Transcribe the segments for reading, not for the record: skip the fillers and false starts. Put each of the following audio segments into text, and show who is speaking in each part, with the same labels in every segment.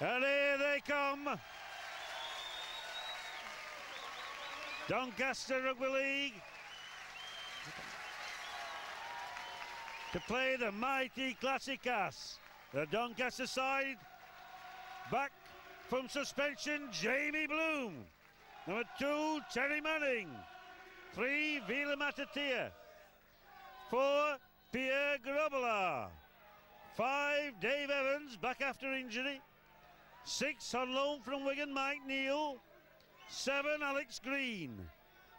Speaker 1: And here they come. Doncaster Rugby League to play the mighty Classicas. The Doncaster side, back from suspension, Jamie Bloom. Number 2, Terry Manning. 3, Vila Matatia. 4, Pierre Grobela. 5, Dave Evans, back after injury. 6, on loan from Wigan, Mike Neal. 7, Alex Green.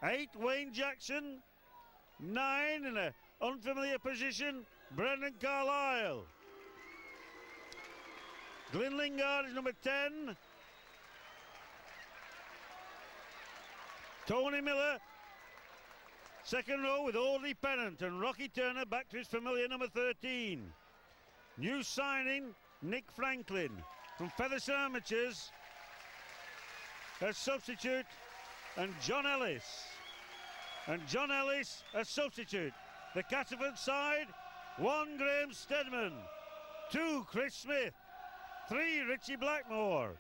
Speaker 1: 8, Wayne Jackson. 9, in an unfamiliar position, Brendan Carlisle. Glyn Lingard is number 10. Tony Miller, second row with Audley Pennant, and Rocky Turner back to his familiar number 13. New signing, Nick Franklin from Featherstone Amateurs as substitute, and John Ellis. And John Ellis as substitute. The Castleford side, 1, Graham Stedman. 2, Chris Smith. 3, Richie Blackmore.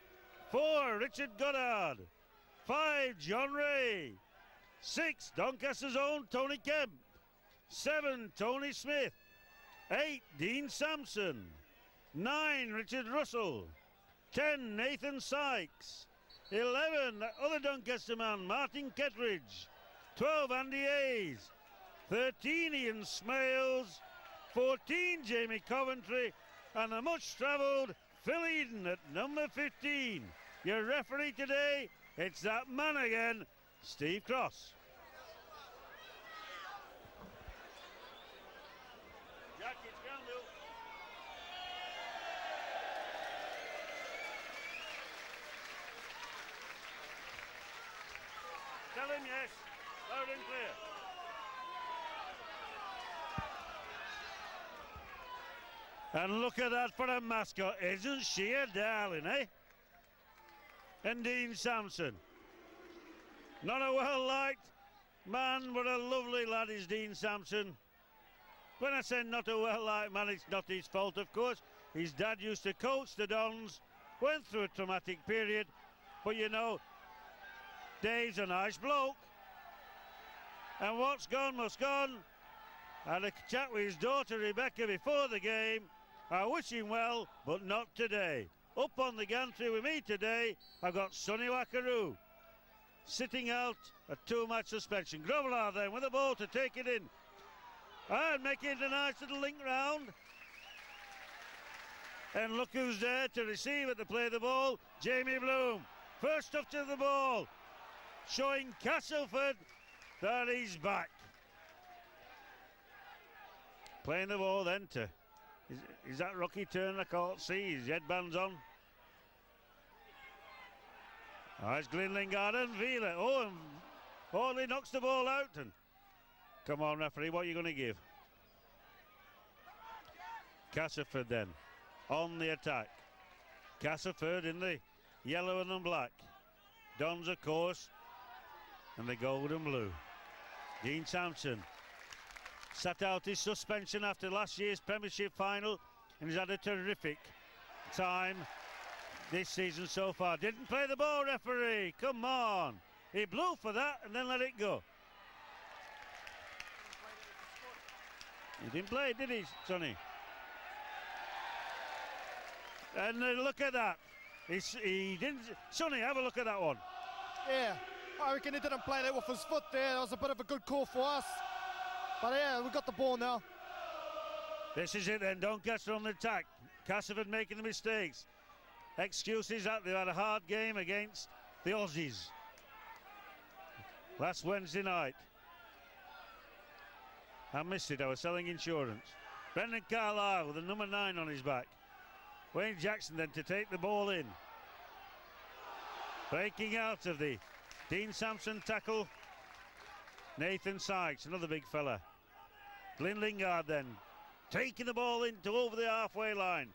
Speaker 1: 4, Richard Goddard. 5, John Ray. 6, Doncaster's own Tony Kemp. 7, Tony Smith. 8, Dean Sampson. 9, Richard Russell. 10, Nathan Sykes. 11, that other Doncaster man, Martin Kettridge. 12, Andy Hayes. 13, Ian Smales. 14, Jamie Coventry. And the much-travelled Phil Eden at number 15. Your referee today, it's that man again, Steve Cross. Jack, it's gone, Lou. Tell him yes, loud and clear. And look at that for a mascot, isn't she a darling, eh? And Dean Sampson. Not a well-liked man, but a lovely lad is Dean Sampson. When I say not a well-liked man, it's not his fault, of course. His dad used to coach the Dons, went through a traumatic period, but you know, Dave's a nice bloke. And what's gone must gone. I had a chat with his daughter Rebecca before the game. I wish him well, but not today. Up on the gantry with me today, I've got Sonny Wackaroo, sitting out a 2-match suspension. Grobelaar then with the ball to take it in. And making it a nice little link round. And look who's there to receive it, to play the ball. Jamie Bloom. First touch of the ball, showing Castleford that he's back. Playing the ball then to, is that Rocky Turner? I can't see, his headband's on. Oh, it's Glyn Lingard and Vila. Oh, and Hawley knocks the ball out. And come on, referee, what are you going to give? Castleford then, on the attack. Castleford in the yellow and black. Dons, of course, and the gold and blue. Dean Sampson sat out his suspension after last year's Premiership final, and he's had a terrific time this season so far. Didn't play the ball, referee. Come on. He blew for that and then let it go. He didn't play, did he, Sonny? And look at that. He didn't. Sonny, have a look at that one.
Speaker 2: Yeah, I reckon he didn't play that with his foot there. That was a bit of a good call for us. But yeah, we've got the ball now.
Speaker 1: This is it then, Doncaster on the attack. Castleford making the mistakes. Excuses that they've had a hard game against the Aussies last Wednesday night. I missed it, I was selling insurance. Brendan Carlisle with the number 9 on his back. Wayne Jackson then to take the ball in. Breaking out of the Dean Sampson tackle, Nathan Sykes, another big fella. Glyn Lingard then taking the ball into over the halfway line.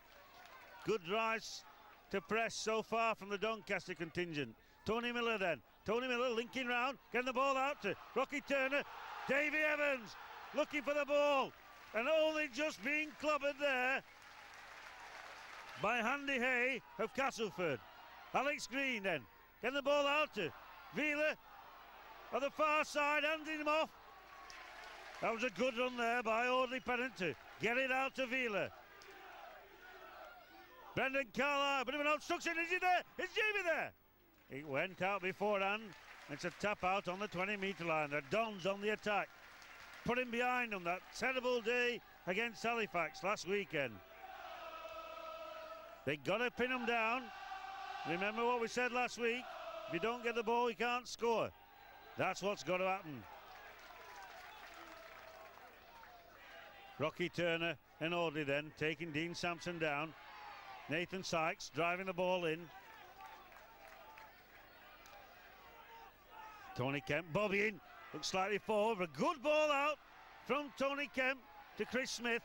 Speaker 1: Good drives to press so far from the Doncaster contingent. Tony Miller then. Tony Miller linking round, getting the ball out to Rocky Turner. Davy Evans looking for the ball and only just being clobbered there by Andy Hay of Castleford. Alex Green then, getting the ball out to Wheeler on the far side, handing him off. That was a good run there by Audley Pennant to get it out to Wheeler. Brendan Carlisle, bit of an obstruction, is he there? Is Jamie there? It went out beforehand. It's a tap out on the 20-metre line. The Dons on the attack, putting behind them that terrible day against Halifax last weekend. They got to pin them down. Remember what we said last week? If you don't get the ball, you can't score. That's what's got to happen. Rocky Turner and Audley then taking Dean Sampson down. Nathan Sykes driving the ball in. Tony Kemp bobbing, looks slightly forward. A good ball out from Tony Kemp to Chris Smith,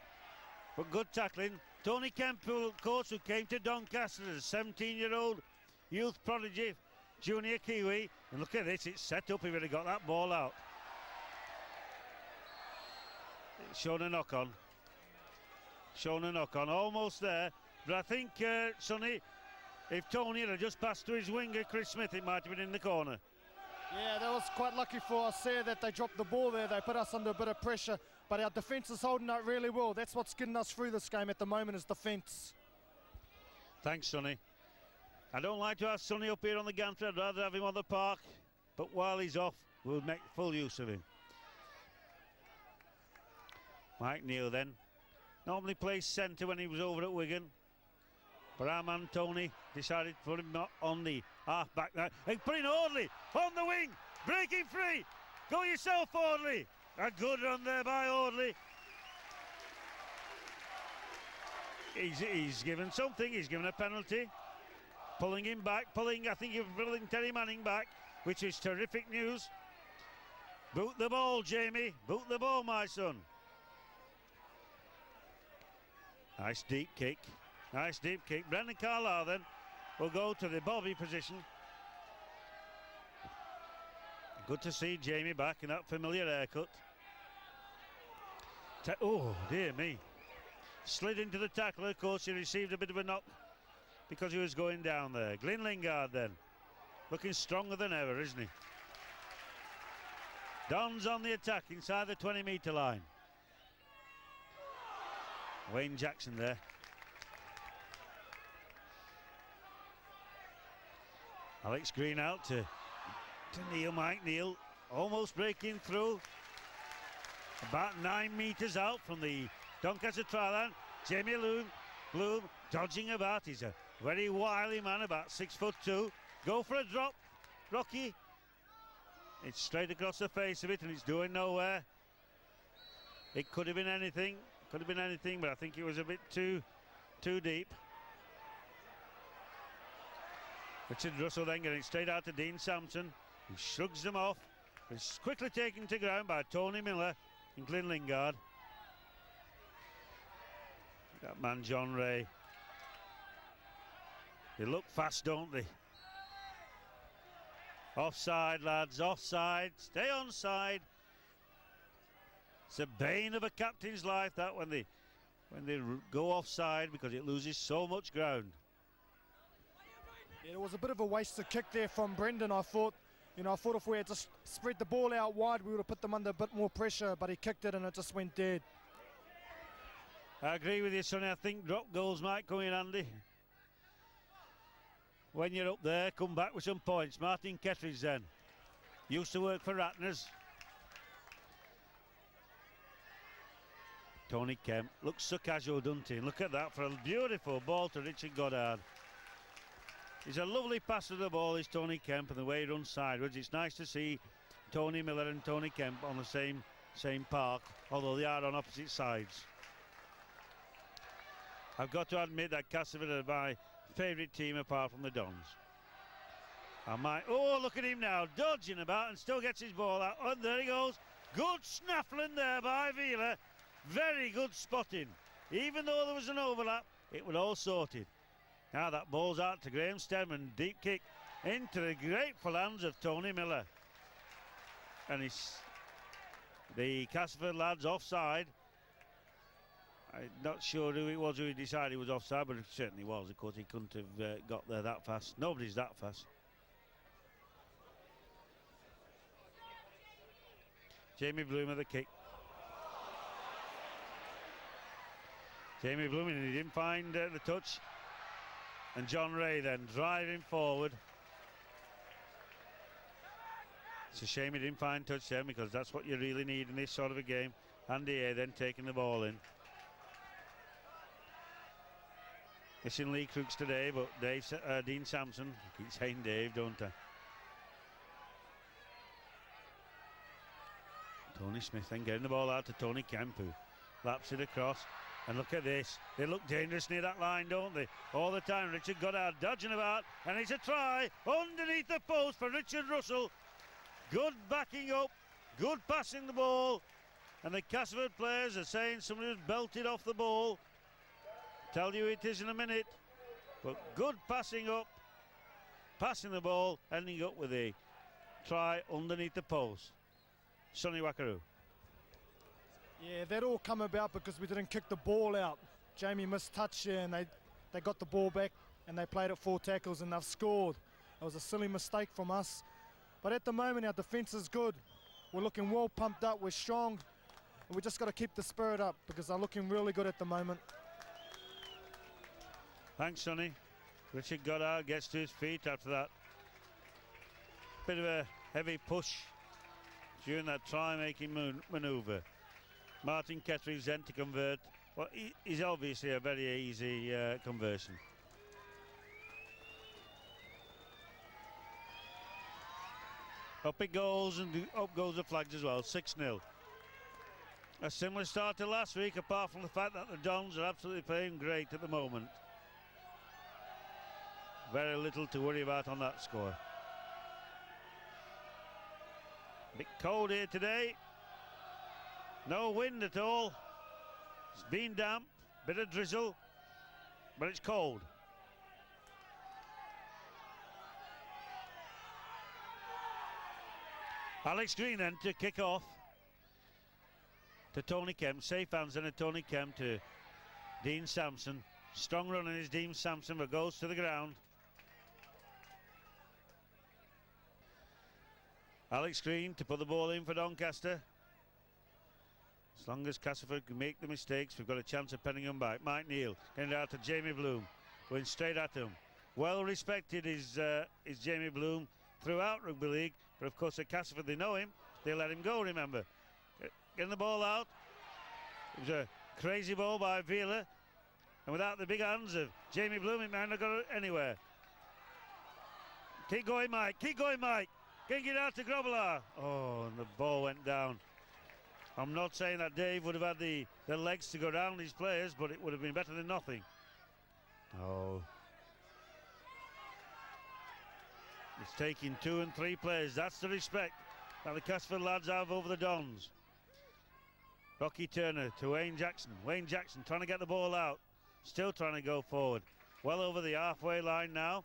Speaker 1: but good tackling. Tony Kemp, who, of course, who came to Doncaster as a 17-year-old youth prodigy, junior Kiwi. And look at this, it's set up. He would have got that ball out. It's shown a knock on. Shown a knock on, almost there. But I think, Sonny, if Tony had just passed to his winger, Chris Smith, it might have been in the corner.
Speaker 2: Yeah, that was quite lucky for us there that they dropped the ball there. They put us under a bit of pressure, but our defence is holding up really well. That's what's getting us through this game at the moment, is defence.
Speaker 1: Thanks, Sonny. I don't like to have Sonny up here on the gantry. I'd rather have him on the park, but while he's off, we'll make full use of him. Mike Neal then normally plays centre when he was over at Wigan, but our man Tony decided to put him on the half-back now. And putting Audley on the wing, breaking free. Go yourself, Audley. A good run there by Audley. He's given something. He's given a penalty. Pulling him back, I think you're pulling Terry Manning back, which is terrific news. Boot the ball, Jamie. Boot the ball, my son. Nice deep kick. Nice deep kick. Brendan Carlisle then will go to the Bobby position. Good to see Jamie back in that familiar haircut. Oh, dear me. Slid into the tackle. Of course, he received a bit of a knock because he was going down there. Glyn Lingard then. Looking stronger than ever, isn't he? Don's on the attack inside the 20-metre line. Wayne Jackson there. Alex Green out to Neil, Mike Neal, almost breaking through. About 9 metres out from the Doncaster try line. Jamie Bloom dodging about. He's a very wily man, about 6'2". Go for a drop, Rocky. It's straight across the face of it and it's doing nowhere. It could have been anything. Could have been anything, but I think it was a bit too deep. Richard Russell then getting straight out to Dean Sampson, who shrugs them off. It's quickly taken to ground by Tony Miller and Glyn Lingard. That man John Ray. They look fast, don't they? Offside, lads, offside. Stay on side. It's a bane of a captain's life, that, when they go offside, because it loses so much ground.
Speaker 2: Yeah, it was a bit of a wasted kick there from Brendan. I thought if we had just spread the ball out wide, we would have put them under a bit more pressure, but he kicked it and it just went dead.
Speaker 1: I agree with you, Sonny. I think drop goals might come in handy. When you're up there, come back with some points. Martin Kettridge then. Used to work for Ratners. Tony Kemp looks so casual, doesn't he? Look at that for a beautiful ball to Richard Goddard. He's a lovely passer of the ball, is Tony Kemp, and the way he runs sideways. It's nice to see Tony Miller and Tony Kemp on the same park, although they are on opposite sides. I've got to admit that Castleford are my favourite team apart from the Dons. Oh, look at him now, dodging about and still gets his ball out. Oh, there he goes. Good snaffling there by Wheeler. Very good spotting. Even though there was an overlap, it was all sorted. Now that ball's out to Graham Stedman. Deep kick into the grateful hands of Tony Miller. And the Castleford lads offside. I'm not sure who it was who he decided was offside, but it certainly was. Of course, he couldn't have got there that fast. Nobody's that fast. Jamie Bloom at the kick. Jamie Bloom, and he didn't find the touch. And John Ray then driving forward. It's a shame he didn't find touch there, because that's what you really need in this sort of a game. Andy A then taking the ball in. Missing Lee Crooks today, but Dean Sampson. I keep saying Dave, don't I? Tony Smith then getting the ball out to Tony Kemp, who laps it across. And look at this. They look dangerous near that line, don't they? All the time. Richard Goddard dodging about. And it's a try underneath the post for Richard Russell. Good backing up. Good passing the ball. And the Castleford players are saying somebody was belted off the ball. Tell you it is in a minute. But good passing up. Passing the ball. Ending up with a try underneath the post. Sonny Wakaru.
Speaker 2: Yeah, that all come about because we didn't kick the ball out. Jamie missed touch there, and they got the ball back and they played it 4 tackles and they've scored. It was a silly mistake from us. But at the moment our defence is good. We're looking well pumped up, we're strong. And we just got to keep the spirit up because they're looking really good at the moment.
Speaker 1: Thanks, Sonny. Richard Goddard gets to his feet after that. Bit of a heavy push during that try-making manoeuvre. Martin Ketteridge then to convert. Well, he's obviously a very easy conversion. Up it goes, and up goes the flags as well. 6-0. A similar start to last week, apart from the fact that the Dons are absolutely playing great at the moment. Very little to worry about on that score. A bit cold here today. No wind at all. It's been damp, bit of drizzle, but it's cold. Alex Green then to kick off to Tony Kemp. Safe hands and a Tony Kemp to Dean Sampson. Strong running is Dean Sampson, but goes to the ground. Alex Green to put the ball in for Doncaster. As long as Castleford can make the mistakes, we've got a chance of penning them back. Mike Neal getting it out to Jamie Bloom, going straight at him. Well respected is Jamie Bloom throughout Rugby League, but of course at Castleford they know him, they let him go, remember. Getting the ball out. It was a crazy ball by Vila, and without the big hands of Jamie Bloom, it might not go anywhere. Keep going, Mike, keep going, Mike. Can't get out to Grobbelaar. Oh, and the ball went down. I'm not saying that Dave would have had the legs to go down these players, but it would have been better than nothing. Oh. It's taking 2 and 3 players. That's the respect that the Castleford lads have over the Dons. Rocky Turner to Wayne Jackson. Wayne Jackson trying to get the ball out. Still trying to go forward. Well over the halfway line now.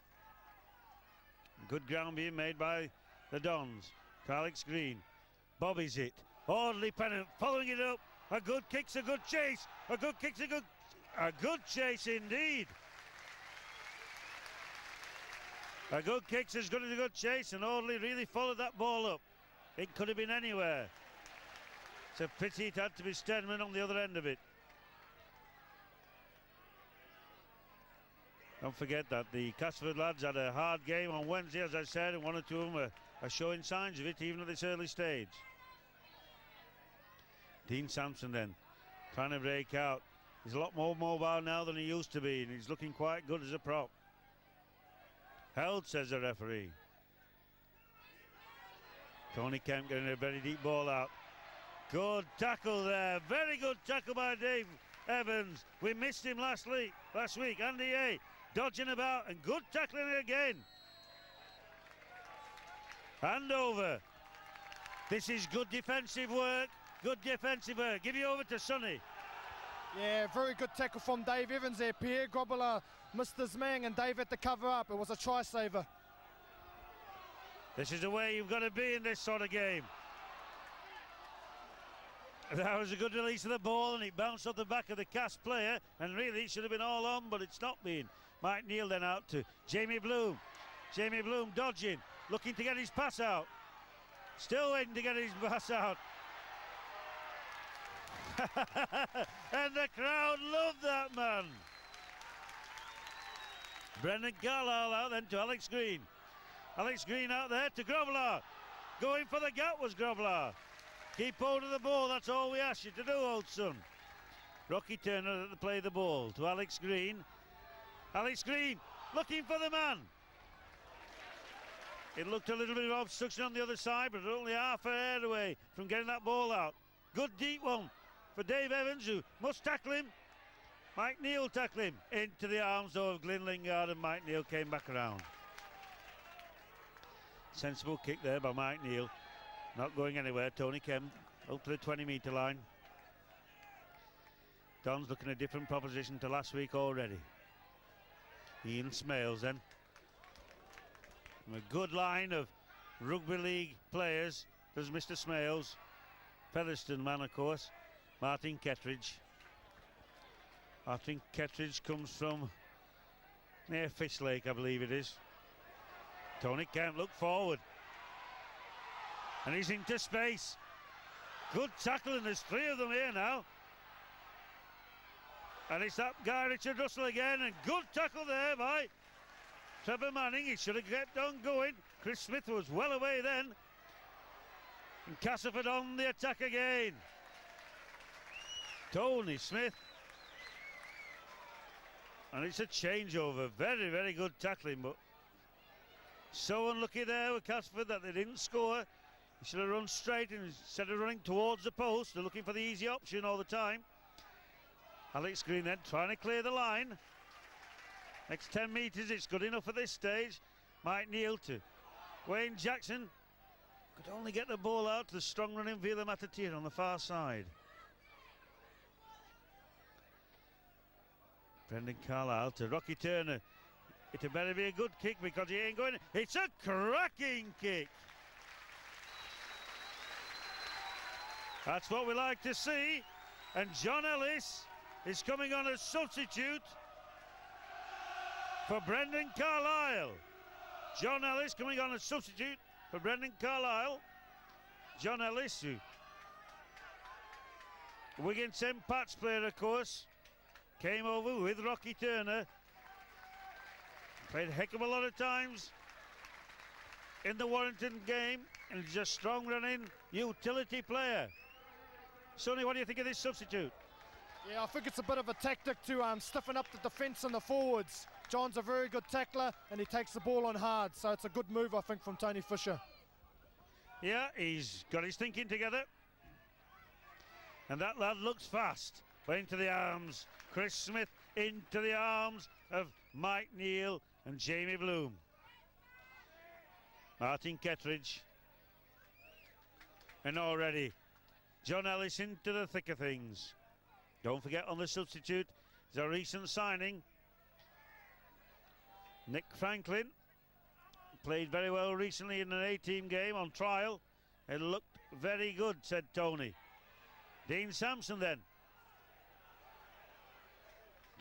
Speaker 1: Good ground being made by the Dons. To Alex Green. Bobby's it. Audley Pennant following it up. A good kick's a good chase. A good kick's a good chase indeed. A good kick's as good as a good chase, and Audley really followed that ball up. It could have been anywhere. It's a pity it had to be Stedman on the other end of it. Don't forget that the Castleford lads had a hard game on Wednesday, as I said, and 1 or 2 of them are showing signs of it even at this early stage. Dean Sampson then trying to break out. He's a lot more mobile now than he used to be, and he's looking quite good as a prop. Held, says the referee. Tony Kemp getting a very deep ball out. Good tackle there. Very good tackle by Dave Evans. We missed him last week. Andy A dodging about, and good tackling again. Hand over. This is good defensive work. Good defensive work. Give you over to Sonny.
Speaker 2: Yeah, very good tackle from Dave Evans there. Pierre Grobbelaar missed his man and Dave had to cover up. It was a try saver.
Speaker 1: This is the way you've got to be in this sort of game. That was a good release of the ball, and it bounced off the back of the Cass player, and really it should have been all on, but it's not been. Mike Neal then out to Jamie Bloom. Jamie Bloom dodging, looking to get his pass out. Still waiting to get his pass out. And the crowd loved that man. Brendan Carlisle out then to Alex Green. Alex Green out there to Grovelar. Going for the gap was Grovelar. Keep hold of the ball, that's all we ask you to do, old son. Rocky Turner to play the ball to Alex Green. Alex Green looking for the man. It looked a little bit of obstruction on the other side, but only half a head away from getting that ball out. Good deep one for Dave Evans, who must tackle him. Mike Neal tackle him into the arms of Glyn Lingard, and Mike Neal came back around. Sensible kick there by Mike Neal. Not going anywhere. Tony Kemp up to the 20-metre line. Don's looking at a different proposition to last week already. Ian Smales then. A good line of rugby league players. There's Mr. Smales. Featherstone man, of course. Martin Kettridge. Martin Kettridge comes from near Fish Lake, I believe it is. Tony Kemp look forward. And he's into space. Good tackle, and there's three of them here now. And it's that guy Richard Russell again, and good tackle there by Trevor Manning. He should have kept on going. Chris Smith was well away then. And Castleford on the attack again. Tony Smith. And it's a changeover. Very, very good tackling, but so unlucky there with Castleford that they didn't score. He should have run straight instead of running towards the post. They're looking for the easy option all the time. Alex Green then trying to clear the line. Next 10 metres, it's good enough at this stage. Mike Neal to Wayne Jackson. Could only get the ball out to the strong running Vila Matatir on the far side. Brendan Carlisle to Rocky Turner. It had better be a good kick because he ain't going. It's a cracking kick. That's what we like to see. And John Ellis is coming on as substitute for Brendan Carlisle. John Ellis coming on as substitute for Brendan Carlisle. John Ellis, who Wigan St Pat's player, of course, came over with Rocky Turner. Played a heck of a lot of times in the Warrington game, and he's a strong running utility player. Sonny, what do you think of this substitute?
Speaker 2: Yeah, I think it's a bit of a tactic to stiffen up the defence and the forwards. John's a very good tackler, and he takes the ball on hard, so it's a good move, I think, from Tony Fisher.
Speaker 1: Yeah, he's got his thinking together. And that lad looks fast. Into the arms, Chris Smith into the arms of Mike Neal and Jamie Bloom. Martin Kettridge. And already John Ellis into the thick of things. Don't forget, on the substitute is a recent signing. Nick Franklin played very well recently in an A-team game on trial. It looked very good, said Tony. Dean Sampson then.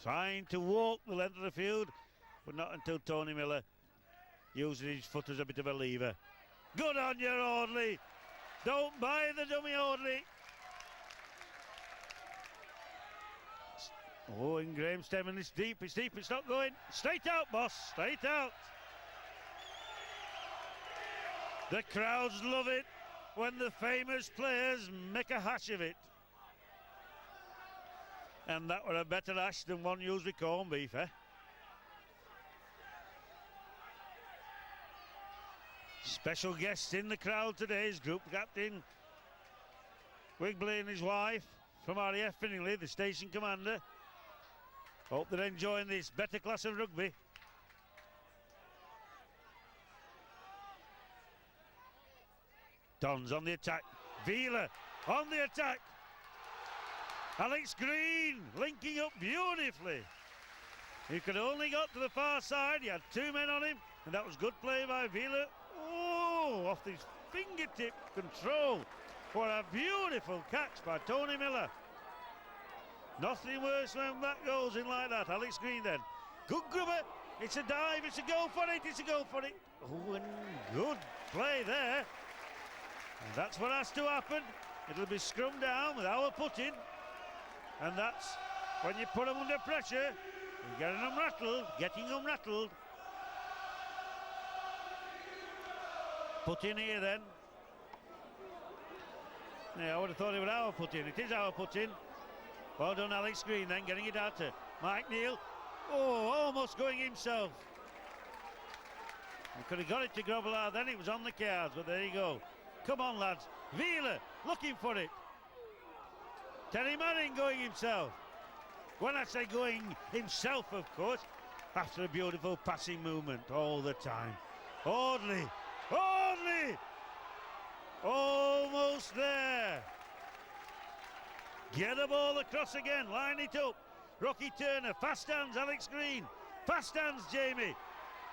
Speaker 1: Trying to walk the length of the field, but not until Tony Miller using his foot as a bit of a lever. Good on you, Audley. Don't buy the dummy, Audley. Oh, and Graham Stemmen, it's deep, it's not going. Straight out, boss, straight out. The crowds love it when the famous players make a hash of it. And that were a better hash than one used with corned beef, eh? Special guests in the crowd today is Group Captain Wigbly and his wife from RAF Finningley, the station commander. Hope they're enjoying this better class of rugby. Don's on the attack. Vila on the attack. Alex Green linking up beautifully. He could only got to the far side. He had two men on him, and that was good play by Vila. Oh, off his fingertip control What a beautiful catch by Tony Miller. Nothing worse when that goes in like that. Alex Green then. Good grubber. It's a dive. It's a go for it. It's a go for it. Oh, and good play there. And that's what has to happen. It'll be scrummed down with our put-in. And that's when you put them under pressure, you're getting them rattled. Put in here then. Yeah, I would have thought it was our put in. It is our put in. Well done, Alex Green then, getting it out to Mike Neal. Oh, almost going himself. He could have got it to Grobbelaar, then it was on the cards, but there you go. Come on, lads. Wheeler looking for it. Terry Manning going himself. When I say going himself, of course, after a beautiful passing movement all the time. Audley. Almost there. Get the ball across again, line it up. Rocky Turner, fast hands, Alex Green. Fast hands, Jamie.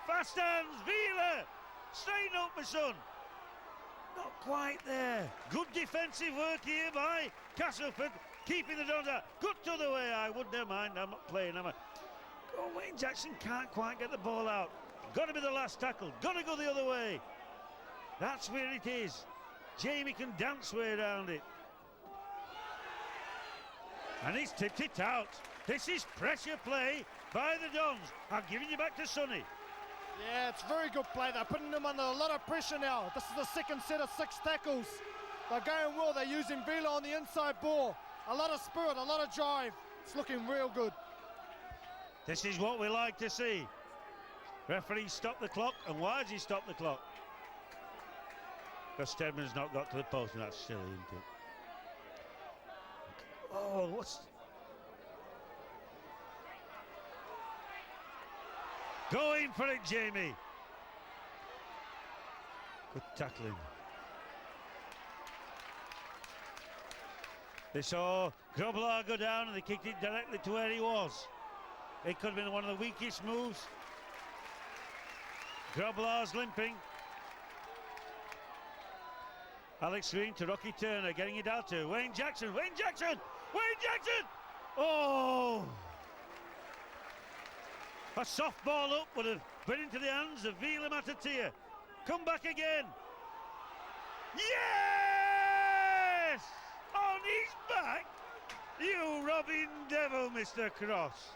Speaker 1: Fast hands, Wheeler. Straighten up, my son. Not quite there. Good defensive work here by Castleford, keeping the Dons out. Good to the way, I wouldn't have mind. I'm not playing, am I? Oh, Wayne Jackson can't quite get the ball out. Got to be the last tackle. Got to go the other way. That's where it is. Jamie can dance way around it. And he's tipped it out. This is pressure play by the Dons. I'm giving you back to Sonny.
Speaker 2: Yeah, it's very good play. They're putting them under a lot of pressure now. This is the second set of 6 tackles. They're going well. They're using Vila on the inside ball. A lot of spirit, a lot of drive. It's looking real good.
Speaker 1: This is what we like to see. Referee stopped the clock. And why does he stop the clock? Because Stedman's not got to the post, and that's silly, isn't it? Oh, what's... Going for it, Jamie. Good tackling. They saw Grobbelaar go down and they kicked it directly to where he was. It could have been one of the weakest moves. Grobbelaar's limping. Alex Green to Rocky Turner, getting it out to Wayne Jackson. Oh! A soft ball up would have been into the hands of Vila Matatia. Come back again. Yes! On his back. You robbing devil, Mr. Cross.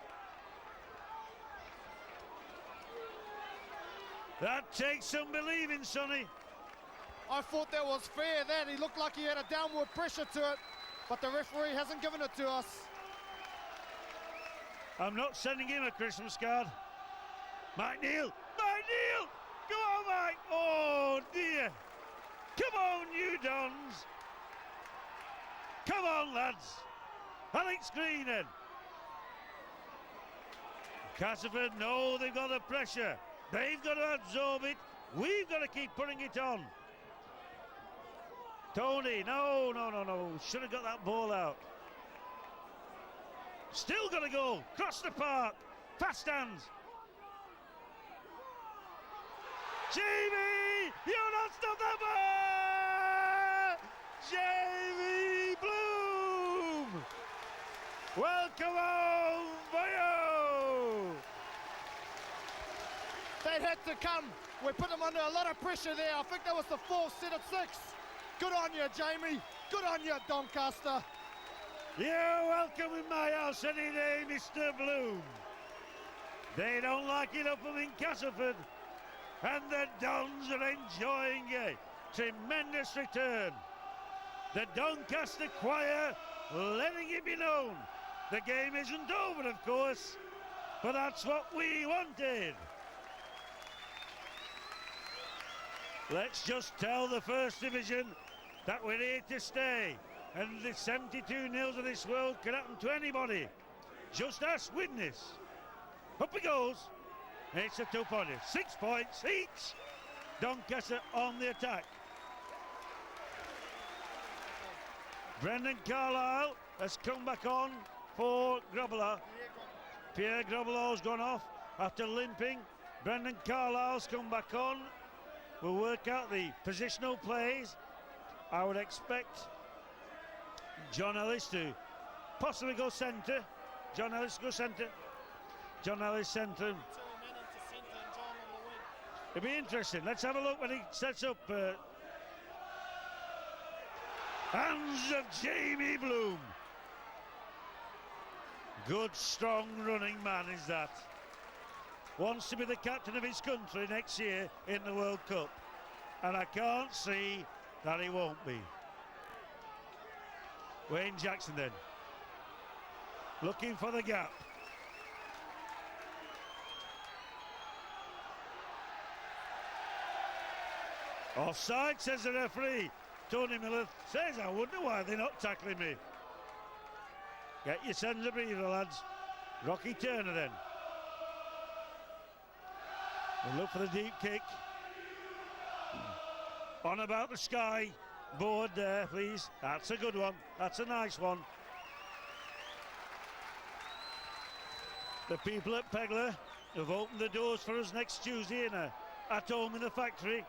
Speaker 1: That takes some believing, Sonny.
Speaker 2: I thought that was fair then. He looked like he had a downward pressure to it, but the referee hasn't given it to us.
Speaker 1: I'm not sending him a Christmas card. Mike Neal! Come on, Mike! Oh, dear! Come on, you Dons! Come on, lads! Alex Green then. Castleford, no, they've got the pressure. They've got to absorb it. We've got to keep putting it on. Tony, no. Should have got that ball out. Still got to go. Cross the park. Fast hands. Jamie! You not stop that ball! Jamie Bloom! Welcome home, boyo!
Speaker 2: They had to come. We put them under a lot of pressure there. I think that was the 4th set of 6. Good on you, Jamie. Good on you, Doncaster.
Speaker 1: You're welcome in my house any day, Mr. Bloom. They don't like it up in Castleford, and the Dons are enjoying a tremendous return. The Doncaster choir letting it be known. The game isn't over, of course, but that's what we wanted. Let's just tell the First Division that we're here to stay, and the 72 nils of this world can happen to anybody. Just ask witness. Up it goes. It's a 2-pointer. 6 points each. Doncaster on the attack. Brendan Carlisle has come back on for Grobbelaar. Pierre Grobbelaar's gone off after limping. Brendan Carlisle's come back on. We'll work out the positional plays. I would expect John Ellis to possibly go centre. John Ellis go centre. John Ellis centre. It'll be interesting. Let's have a look when he sets up. Hands of Jamie Bloom. Good, strong running man is that. Wants to be the captain of his country next year in the World Cup. And I can't see that he won't be. Wayne Jackson then. Looking for the gap. Offside, says the referee. Tony Miller says, I wonder why they're not tackling me. Get your sons a breather, lads. Rocky Turner then. We'll look for the deep kick. On about the sky board there, please. That's a good one. That's a nice one. The people at Pegler have opened the doors for us next Tuesday at home in the factory.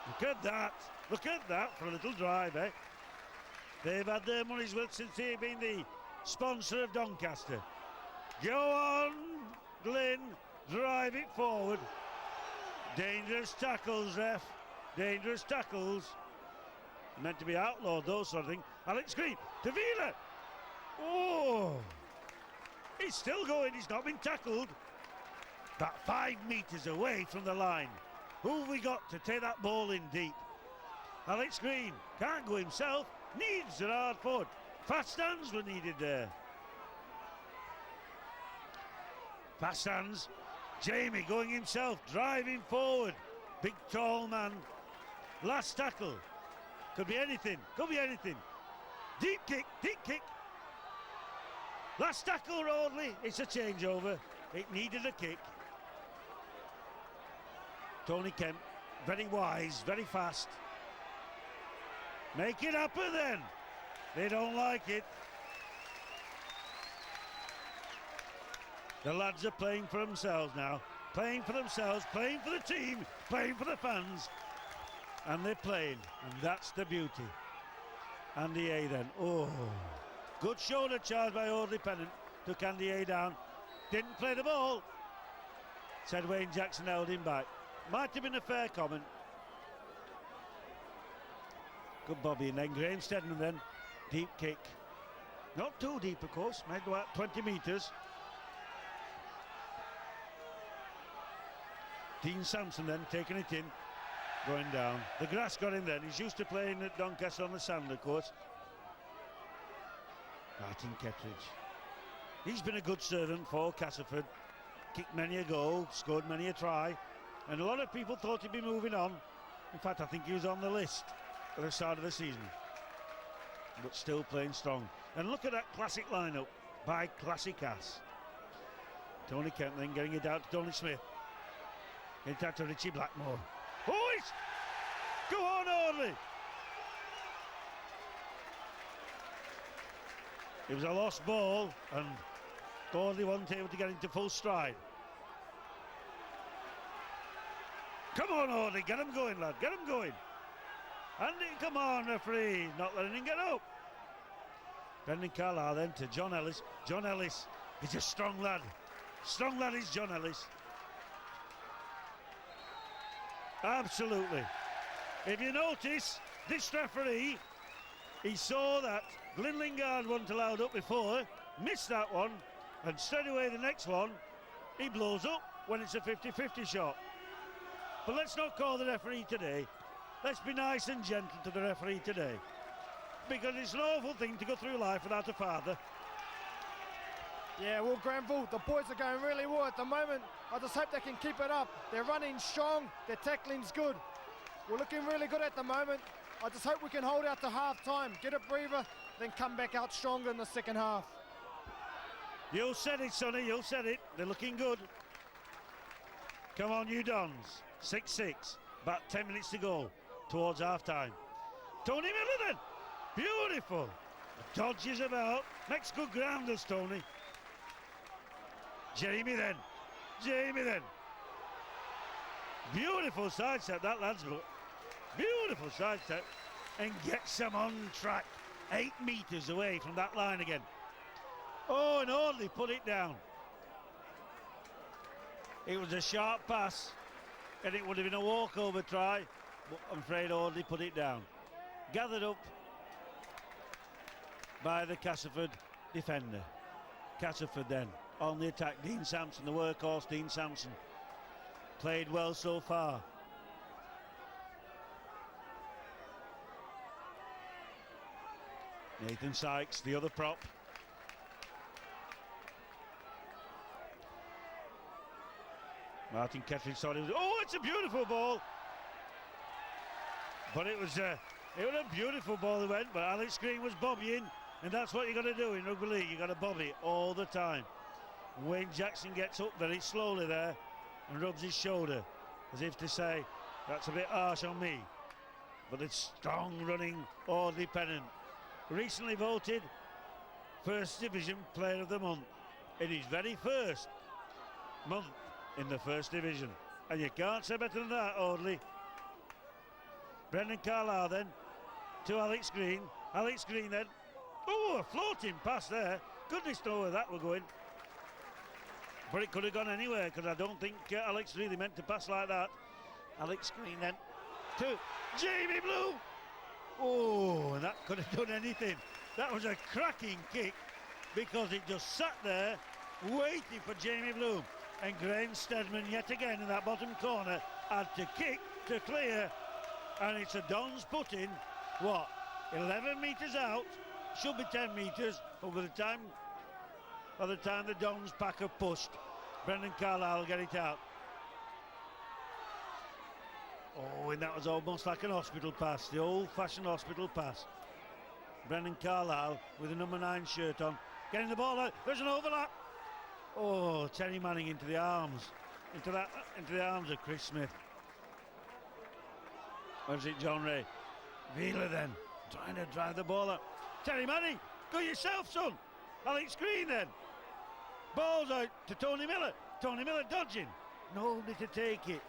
Speaker 1: Look at that. Look at that for a little drive, eh? They've had their money's worth since they've been the sponsor of Doncaster. Go on, Glyn. Drive it forward. Dangerous tackles, ref. Dangerous tackles. Meant to be outlawed, those sort of things. Alex Green to Vila. Oh. He's still going. He's not been tackled. About 5 metres away from the line. Who have we got to take that ball in deep? Alex Green can't go himself. Needs a hard forward. Fast hands were needed there. Fast hands. Jamie going himself, driving forward. Big tall man. Last tackle. Could be anything. Could be anything. Deep kick. Deep kick. Last tackle, Rodley. It's a changeover. It needed a kick. Tony Kemp, very wise, very fast. Make it upper then. They don't like it. The lads are playing for themselves now. Playing for themselves, playing for the team, playing for the fans. And they're playing, and that's the beauty. Andy A then. Oh, good shoulder charge by Audley Pennant. Took Andy A down. Didn't play the ball. Said Wayne Jackson held him back. Might have been a fair comment. Good Bobby, and then Graham Stedman then. Deep kick. Not too deep, of course. Made about 20 metres. Dean Sampson then taking it in. Going down. The grass got him then. He's used to playing at Doncaster on the sand, of course. Martin Kettridge. He's been a good servant for Castleford. Kicked many a goal, scored many a try. And a lot of people thought he'd be moving on. In fact, I think he was on the list at the start of the season. But still playing strong. And look at that classic lineup by Classic Ass. Tony Kemp then getting it out to Tony Smith. Into that to Richie Blackmore. Oh, it's... Go on, Audley! It was a lost ball, and Audley wasn't able to get into full stride. Come on, Audley, get him going, lad, get him going. Andy, come on, referee, not letting him get up. Brendan Carlisle then to John Ellis. John Ellis is a strong lad. Strong lad is John Ellis. Absolutely. If you notice, this referee, he saw that Glyn Lingard wasn't allowed up before, missed that one, and straight away the next one, he blows up when it's a 50-50 shot. But let's not call the referee today. Let's be nice and gentle to the referee today. Because it's an awful thing to go through life without a father.
Speaker 2: Yeah, well, Granville, the boys are going really well at the moment. I just hope they can keep it up. They're running strong, their tackling's good. We're looking really good at the moment. I just hope we can hold out to half-time, get a breather, then come back out stronger in the second half.
Speaker 1: You said it, Sonny, you said it. They're looking good. Come on, you Dons. 6-6, about 10 minutes to go towards half-time. Tony Miller then. Beautiful. Dodges about. Makes good grounders, Tony. Jamie then. Jamie then. Beautiful sidestep, that lad's. Beautiful sidestep. And gets them on track. 8 metres away from that line again. Oh, and Audley put it down. It was a sharp pass, and it would have been a walkover try, but I'm afraid Audley put it down. Gathered up by the Castleford defender. Castleford then on the attack. Dean Sampson, the workhorse Dean Sampson. Played well so far. Nathan Sykes, the other prop. Martin Kettridge thought it was, oh, it's a beautiful ball. But it was a beautiful ball that went, but Alex Green was bobbying, and that's what you got to do in rugby league. You got to bobby all the time. Wayne Jackson gets up very slowly there and rubs his shoulder as if to say, that's a bit harsh on me. But it's strong running Audley Pennant. Recently voted First Division Player of the Month in his very first month in the First Division. And you can't say better than that, Audley. Brendan Carlisle then to Alex Green. Alex Green then. Oh, a floating pass there. Goodness knows where that were going. But it could have gone anywhere, because I don't think Alex really meant to pass like that. Alex Green then to Jamie Blue. Oh, that could have done anything. That was a cracking kick, because it just sat there waiting for Jamie Bloom. And Graham Stedman yet again in that bottom corner had to kick to clear, and it's a Dons put in, what, 11 metres out, should be 10 metres, but by the time the Dons pack have pushed, Brendan Carlisle will get it out. Oh, and that was almost like an hospital pass, the old-fashioned hospital pass. Brendan Carlisle with a number 9 shirt on, getting the ball out, there's an overlap. Oh, Terry Manning into the arms of Chris Smith. Or is it John Ray? Wheeler then, trying to drive the ball up. Terry Manning, go yourself, son. Alex Green then. Ball's out to Tony Miller. Tony Miller dodging. Nobody to take it.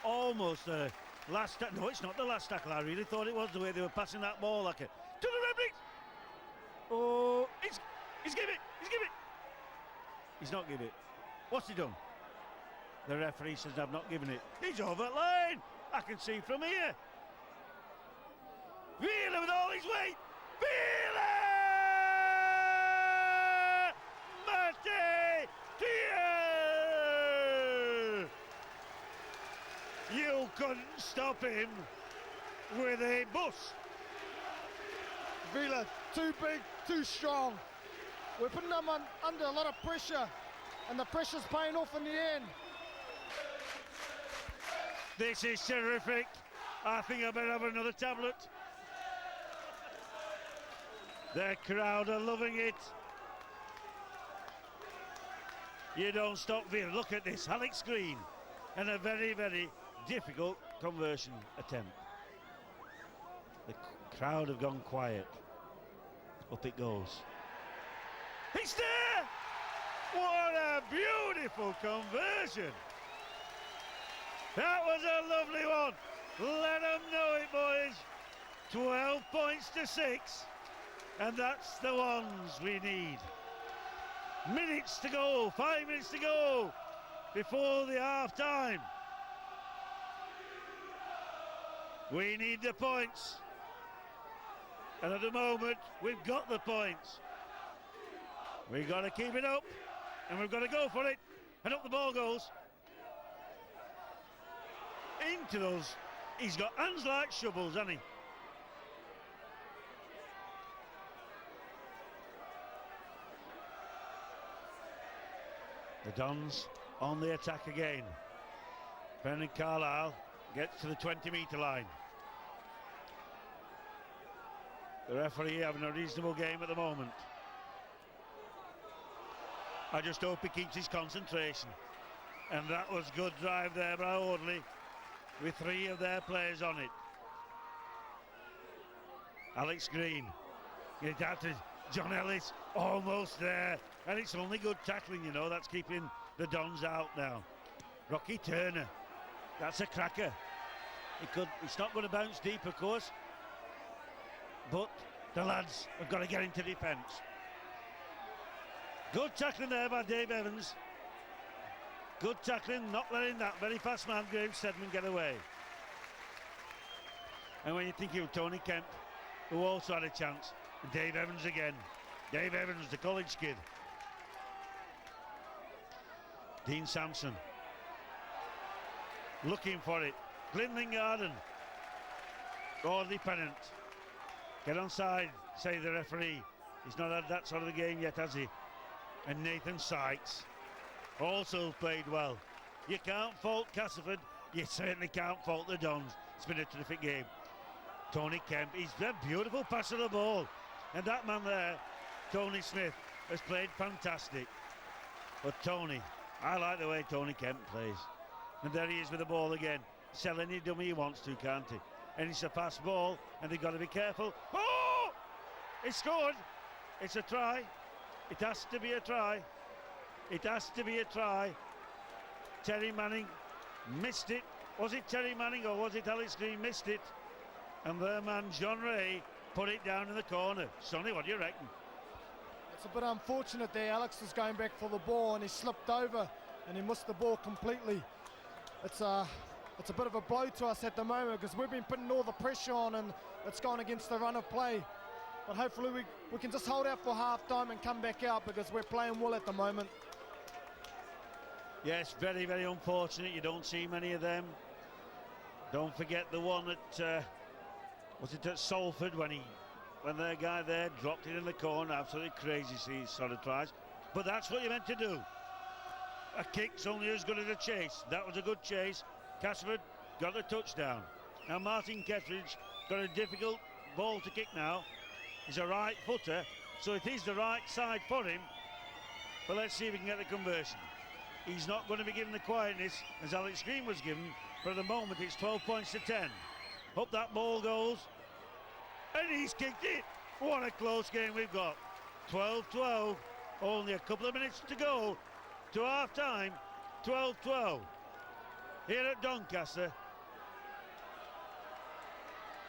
Speaker 1: Almost the last tackle. No, it's not the last tackle. I really thought it was the way they were passing that ball like a... To the Redbreaks. Oh, he's give it. He's not give it. What's he done? The referee says I've not given it. He's over the line. I can see from here. Wheeler with all his weight. Wheeler! Matty Deer! You couldn't stop him with a bus.
Speaker 2: Wheeler, too big, too strong. We're putting them under a lot of pressure, and the pressure's paying off in the end.
Speaker 1: This is terrific. I think I better have another tablet. The crowd are loving it. You don't stop Villa. Look at this, Alex Green, and a very, very difficult conversion attempt. The crowd have gone quiet. Up it goes. It's there! What a beautiful conversion! That was a lovely one. Let them know it, boys. 12 points to 6, and that's the ones we need. Minutes to go, 5 minutes to go before the half time. We need the points, and at the moment we've got the points. We've got to keep it up, and we've got to go for it, and up the ball goes. Into those, he's got hands like shovels, hasn't he? The Dons on the attack again. Brendan Carlisle gets to the 20-metre line. The referee having a reasonable game at the moment. I just hope he keeps his concentration. And that was good drive there by Audley, with 3 of their players on it. Alex Green, get out to John Ellis, almost there. And it's only good tackling, you know, that's keeping the Dons out now. Rocky Turner, that's a cracker. It's not going to bounce deep, of course, but The lads have got to get into defence. Good tackling there by Dave Evans. Good tackling, not letting that very fast man, Graham Stedman, get away. And when you think of Tony Kemp, who also had a chance, and Dave Evans again. Dave Evans, the college kid. Dean Sampson. Looking for it. Glynling Garden. Audley Pennant. Get onside, say the referee. He's not had that sort of a game yet, has he? And Nathan Sykes also played well. You can't fault Castleford. You certainly can't fault the Dons. It's been a terrific game. Tony Kemp, he's a beautiful pass of the ball. And that man there, Tony Smith, has played fantastic. But Tony, I like the way Tony Kemp plays. And there he is with the ball again. Sell any dummy he wants to, can't he? And it's a pass ball, and they've got to be careful. Oh! He scored. It's a try. It has to be a try. It has to be a try. Terry Manning missed it. Was it Terry Manning or was it Alex Green missed it? And their man, John Ray, put it down in the corner. Sonny, what do you reckon?
Speaker 2: It's a bit unfortunate there. Alex was going back for the ball and he slipped over and he missed the ball completely. It's a bit of a blow to us at the moment because we've been putting all the pressure on and it's gone against the run of play. But hopefully we can just hold out for half time and come back out because we're playing well at the moment.
Speaker 1: Yes, very, very unfortunate. You don't see many of them. Don't forget the one at, was it at Salford when their guy there dropped it in the corner. Absolutely crazy to see these sort of tries. But that's what you're meant to do. A kick's only as good as a chase. That was a good chase. Castleford got the touchdown. Now Martin Kettridge got a difficult ball to kick now. He's a right footer, so it is the right side for him. But let's see if we can get the conversion. He's not going to be given the quietness as Alex Green was given, but at the moment it's 12 points to 10. Hope that ball goes. And he's kicked it. What a close game we've got. 12-12. Only a couple of minutes to go to half time. 12-12. Here at Doncaster.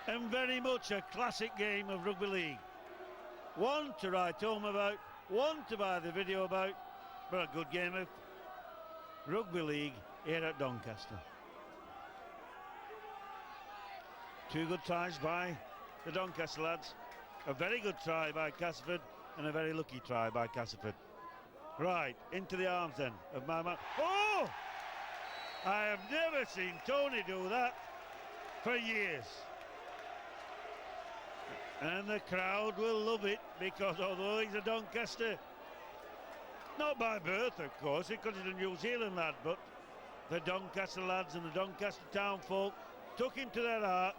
Speaker 1: And very much a classic game of rugby league. One to write home about, one to buy the video about, but a good game of rugby league here at Doncaster. Two good tries by the Doncaster lads. A very good try by Castleford and a very lucky try by Castleford. Right, into the arms then of my man. Oh! I have never seen Tony do that for years. And the crowd will love it because although he's a Doncaster, not by birth of course, because he's a New Zealand lad, but the Doncaster lads and the Doncaster town folk took him to their heart,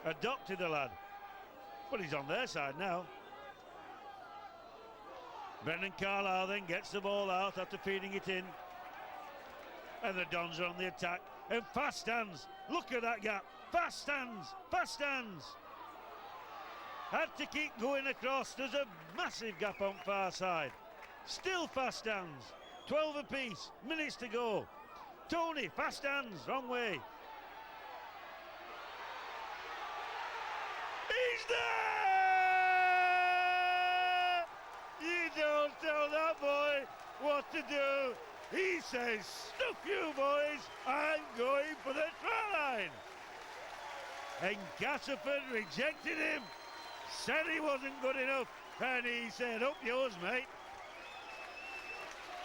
Speaker 1: adopted the lad. But he's on their side now. Brendan Carlisle then gets the ball out after feeding it in. And the Dons are on the attack. And fast hands. Look at that gap. Fast hands. Fast hands. Had to keep going across. There's a massive gap on far side. Still fast hands. 12 apiece. Minutes to go. Tony, fast hands. Wrong way. He's there! You don't tell that boy what to do. He says, stuff you boys, I'm going for the try line. And Castleford rejected him, said he wasn't good enough, and he said, up yours, mate.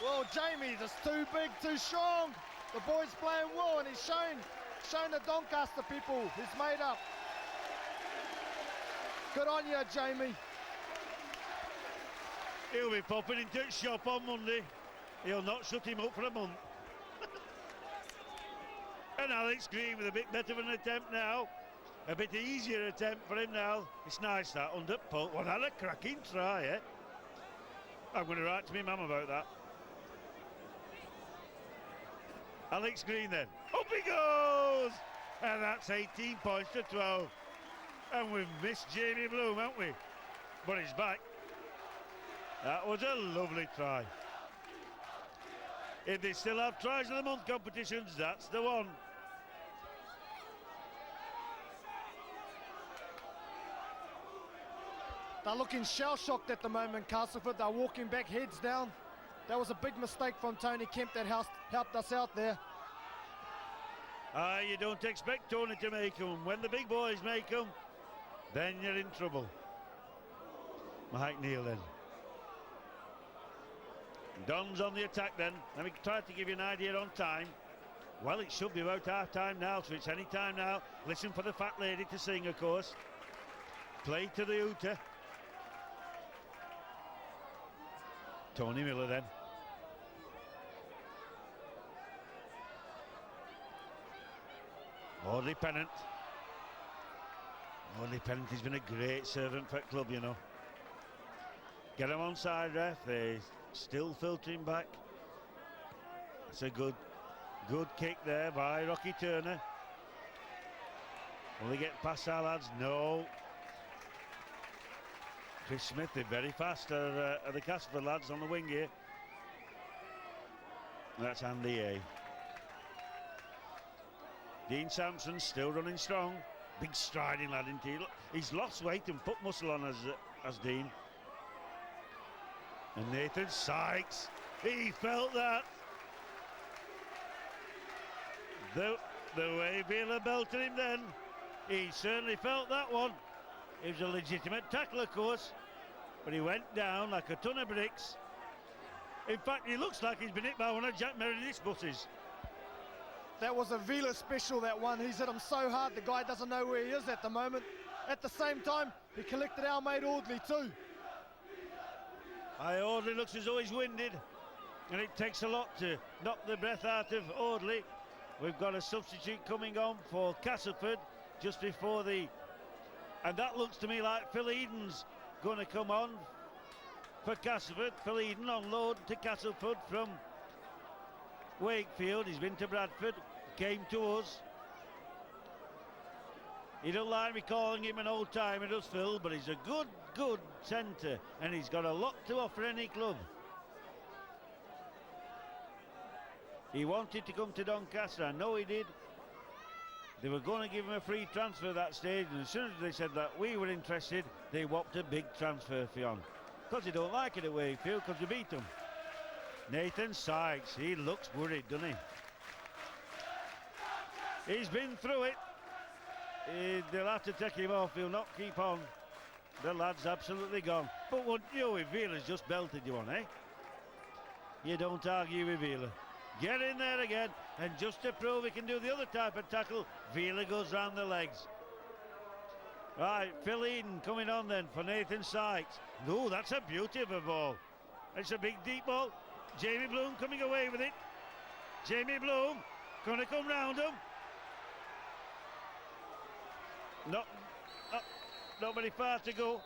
Speaker 2: Well, Jamie, that's too big, too strong. The boy's playing well, and he's shown the Doncaster people he's made up. Good on you, Jamie.
Speaker 1: He'll be popping into his shop on Monday. He'll not shut him up for a month. And Alex Green with a bit better of an attempt now. A bit easier attempt for him now. It's nice that under poke. Well, that's a cracking try, eh? I'm going to write to my mum about that. Alex Green then. Up he goes! And that's 18 points to 12. And we've missed Jamie Bloom, haven't we? But he's back. That was a lovely try. If they still have tries of the month competitions, that's the one.
Speaker 2: they're looking shell-shocked at the moment, Castleford. They're walking back, heads down. That was a big mistake from Tony Kemp that helped us out there.
Speaker 1: You don't expect Tony to make them. When the big boys make them, then you're in trouble. Mike Neal then. Don's on the attack then. Let me try to give you an idea on time. Well, it should be about half time now, so it's any time now. Listen for the fat lady to sing, of course. Play to the hooter. Tony Miller then. Audley Pennant. Audley Pennant has been a great servant for the club, you know. Get him on side, ref. They're still filtering back. It's a good kick there by Rocky Turner. Will they get past our lads? No. Chris Smith, they're very fast, are the Castleford lads on the wing here. That's Andy A. Dean Sampson still running strong. Big striding lad, isn't he? Look, he's lost weight and put muscle on as Dean. And Nathan Sykes, he felt that. The way Vila belted him then, he certainly felt that one. It was a legitimate tackle, of course, but he went down like a ton of bricks. In fact, he looks like he's been hit by one of Jack Meredith's buses.
Speaker 2: That was a Vila special, that one. He's hit him so hard, the guy doesn't know where he is at the moment. At the same time, he collected our mate Audley too.
Speaker 1: Audley looks as though he's winded, and it takes a lot to knock the breath out of Audley. We've got a substitute coming on for Castleford just before the... And that looks to me like Phil Eden's going to come on for Castleford. Phil Eden on loan to Castleford from Wakefield. He's been to Bradford, came to us. He don't like me calling him an old timer, does Phil, but he's a good centre, and he's got a lot to offer any club. He wanted to come to Doncaster, I know he did. They were going to give him a free transfer at that stage, and as soon as they said that we were interested, they whopped a big transfer fee on. Because they don't like it at Wakefield, because we beat them. Nathan Sykes, he looks worried, doesn't he? He's been through it. They'll have to take him off, he'll not keep on. The lad's absolutely gone. But what you with Vila's just belted you on, eh? You don't argue with Vila. Get in there again, and just to prove he can do the other type of tackle, Vila goes round the legs. Right, Phil Eden coming on then for Nathan Sykes. No, that's a beauty of a ball. It's a big deep ball. Jamie Bloom coming away with it. Jamie Bloom gonna come round him. Not very far to go.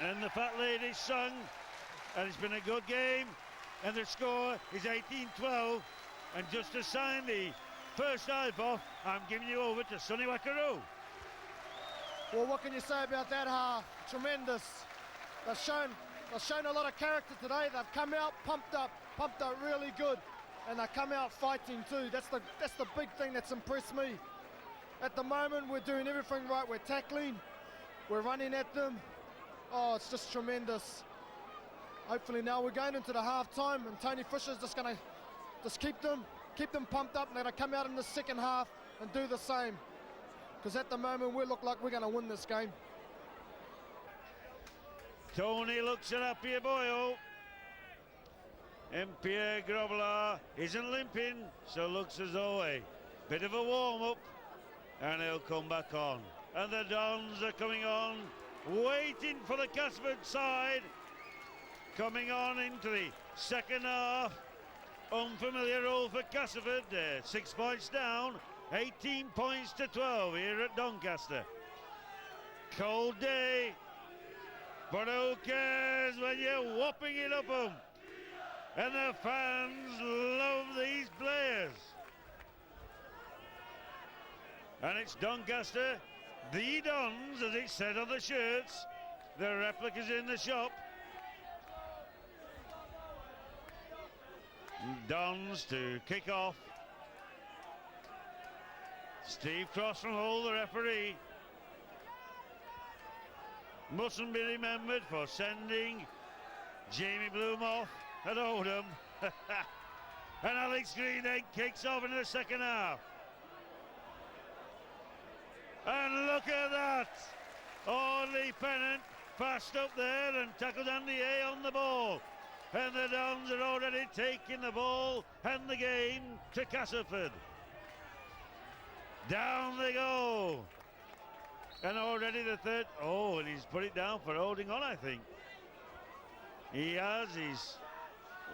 Speaker 1: And the fat lady sung, and it's been a good game. And the score is 18-12. And just to sign the first half off, I'm giving you over to Sonny Wakaru.
Speaker 2: Well, what can you say about that half? Tremendous. They've shown a lot of character today. They've come out pumped up really good, and they come out fighting too. That's the big thing that's impressed me. At the moment, we're doing everything right. We're tackling, we're running at them. Oh, it's just tremendous. Hopefully now we're going into the half time, and Tony Fisher's just going to keep them pumped up, and they're going to come out in the second half and do the same. Because at the moment we look like we're going to win this game.
Speaker 1: Tony looks it up here, boyo. And Pierre Grobbelaar isn't limping, so looks as though a bit of a warm-up, and he'll come back on. And the Dons are coming on, waiting for the Castleford side. Coming on into the second half. Unfamiliar role for Castleford. 6 points down, 18 points to 12 here at Doncaster. Cold day, but who cares when you're whopping it up them? And the fans love these players. And it's Doncaster, the Dons, as it said on the shirts. The replicas in the shop. Dons to kick off. Steve Cross from Hull, the referee. mustn't be remembered for sending Jamie Bloom off at Oldham. And Alex Green then kicks off into the second half. And look at that! Audley Pennant fast up there and tackled Andy A on the ball. And the Dons are already taking the ball and the game to Castleford. Down they go. And already the third. Oh, and he's put it down for holding on, I think. He has. He's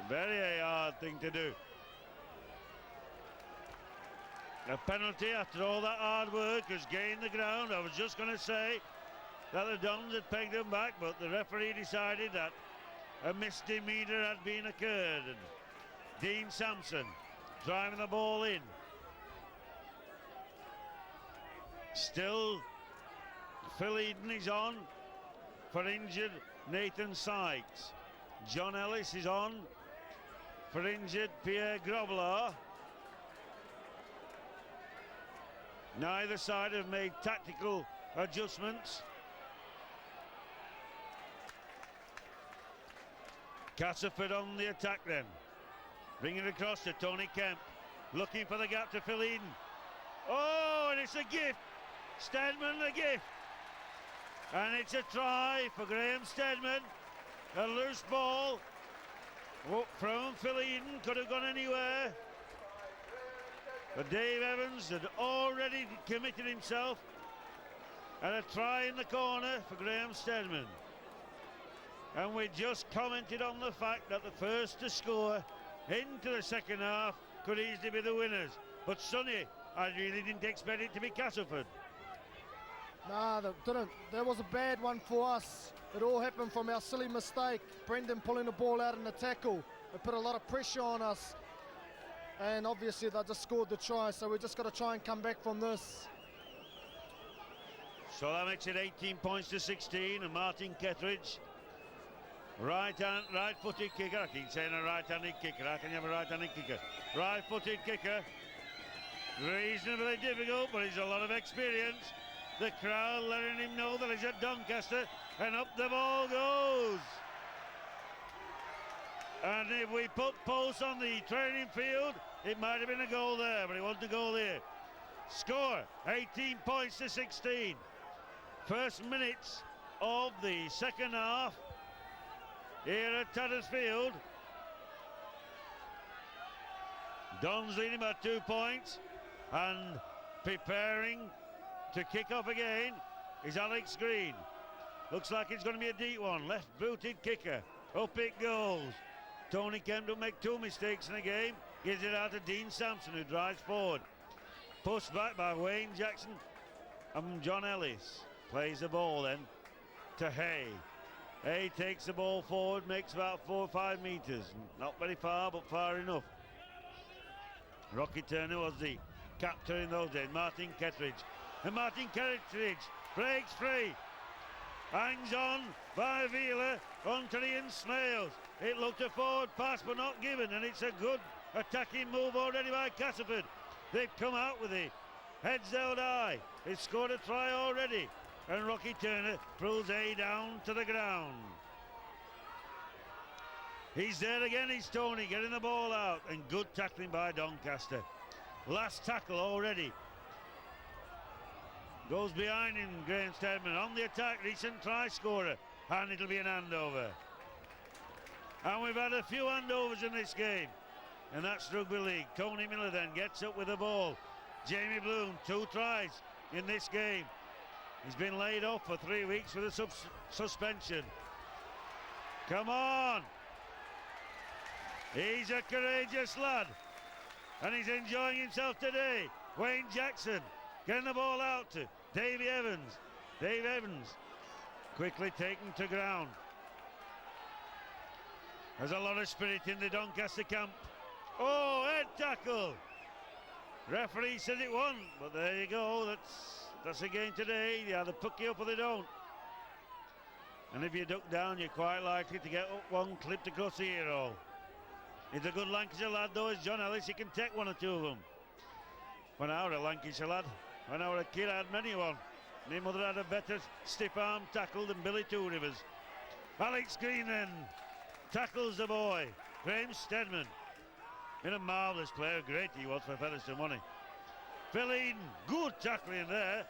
Speaker 1: a very hard thing to do. A penalty after all that hard work has gained the ground. I was just going to say that the Dons had pegged him back, but the referee decided that a misdemeanor had been occurred. And Dean Sampson driving the ball in. Still, Phil Eden is on for injured Nathan Sykes. John Ellis is on for injured Pierre Grobler. Neither side have made tactical adjustments. Castleford on the attack then. Bringing it across to Tony Kemp. Looking for the gap to Phil Eden. Oh, and it's a gift. Stedman a gift. And it's a try for Graham Stedman. A loose ball from Phil Eden. Could have gone anywhere. But Dave Evans had already committed himself. And a try in the corner for Graham Stedman. And we just commented on the fact that the first to score into the second half could easily be the winners. But Sonny, I really didn't expect it to be Castleford.
Speaker 2: Nah, they didn't. That was a bad one for us. It all happened from our silly mistake. Brendan pulling the ball out in the tackle. It put a lot of pressure on us. And obviously they just scored the try, so we just got to try and come back from this.
Speaker 1: So that makes it 18 points to 16, and Martin Kettridge, right-footed kicker. I keep saying a right-handed kicker. How can you have a right-handed kicker? Right-footed kicker. Reasonably difficult, but he's a lot of experience. The crowd letting him know that he's at Doncaster, and up the ball goes. And if we put posts on the training field, it might have been a goal there, but it wasn't a goal here. Score, 18 points to 16. First minutes of the second half here at Tattersfield. Dons leading by 2 points, and preparing to kick off again is Alex Green. Looks like it's going to be a deep one. Left-booted kicker. Up it goes. Tony Kemp don't make two mistakes in the game. Gives it out to Dean Sampson, who drives forward. Pushed back by Wayne Jackson and John Ellis. Plays the ball then to Hay. Hay takes the ball forward, makes about 4 or 5 meters. Not very far, but far enough. Rocky Turner was the captor in those days, Martin Kettridge. And Martin Kettridge breaks free. Hangs on by Vila onto Ian Smales. It looked a forward pass but not given, and it's a good attacking move already by Castleford. They've come out with it. Heads held high. They've scored a try already. And Rocky Turner pulls A down to the ground. He's there again, he's Tony, getting the ball out. And good tackling by Doncaster. Last tackle already. Goes behind him, Graham Stedman. On the attack, recent try scorer. And it'll be an handover. And we've had a few handovers in this game. And that's Rugby League. Tony Miller then gets up with the ball. Jamie Bloom, 2 tries in this game. He's been laid off for 3 weeks with a suspension. Come on. He's a courageous lad. And he's enjoying himself today. Wayne Jackson getting the ball out to Davey Evans. Dave Evans quickly taken to ground. There's a lot of spirit in the Doncaster camp. Oh, head tackle. Referee says it won, but there you go. That's a game today. They either puck you up or they don't. And if you duck down, you're quite likely to get one clipped across the ear hole. He's a good Lancashire lad, though, is John Ellis. He can take 1 or 2 of them. When I was a Lancashire lad, when I was a kid, I had many one. My mother had a better stiff arm tackle than Billy Two Rivers. Alex Green then tackles the boy, Graham Steadman. In a marvellous player, great he was for Featherstone, wasn't he? Phil Eden, good tackling there.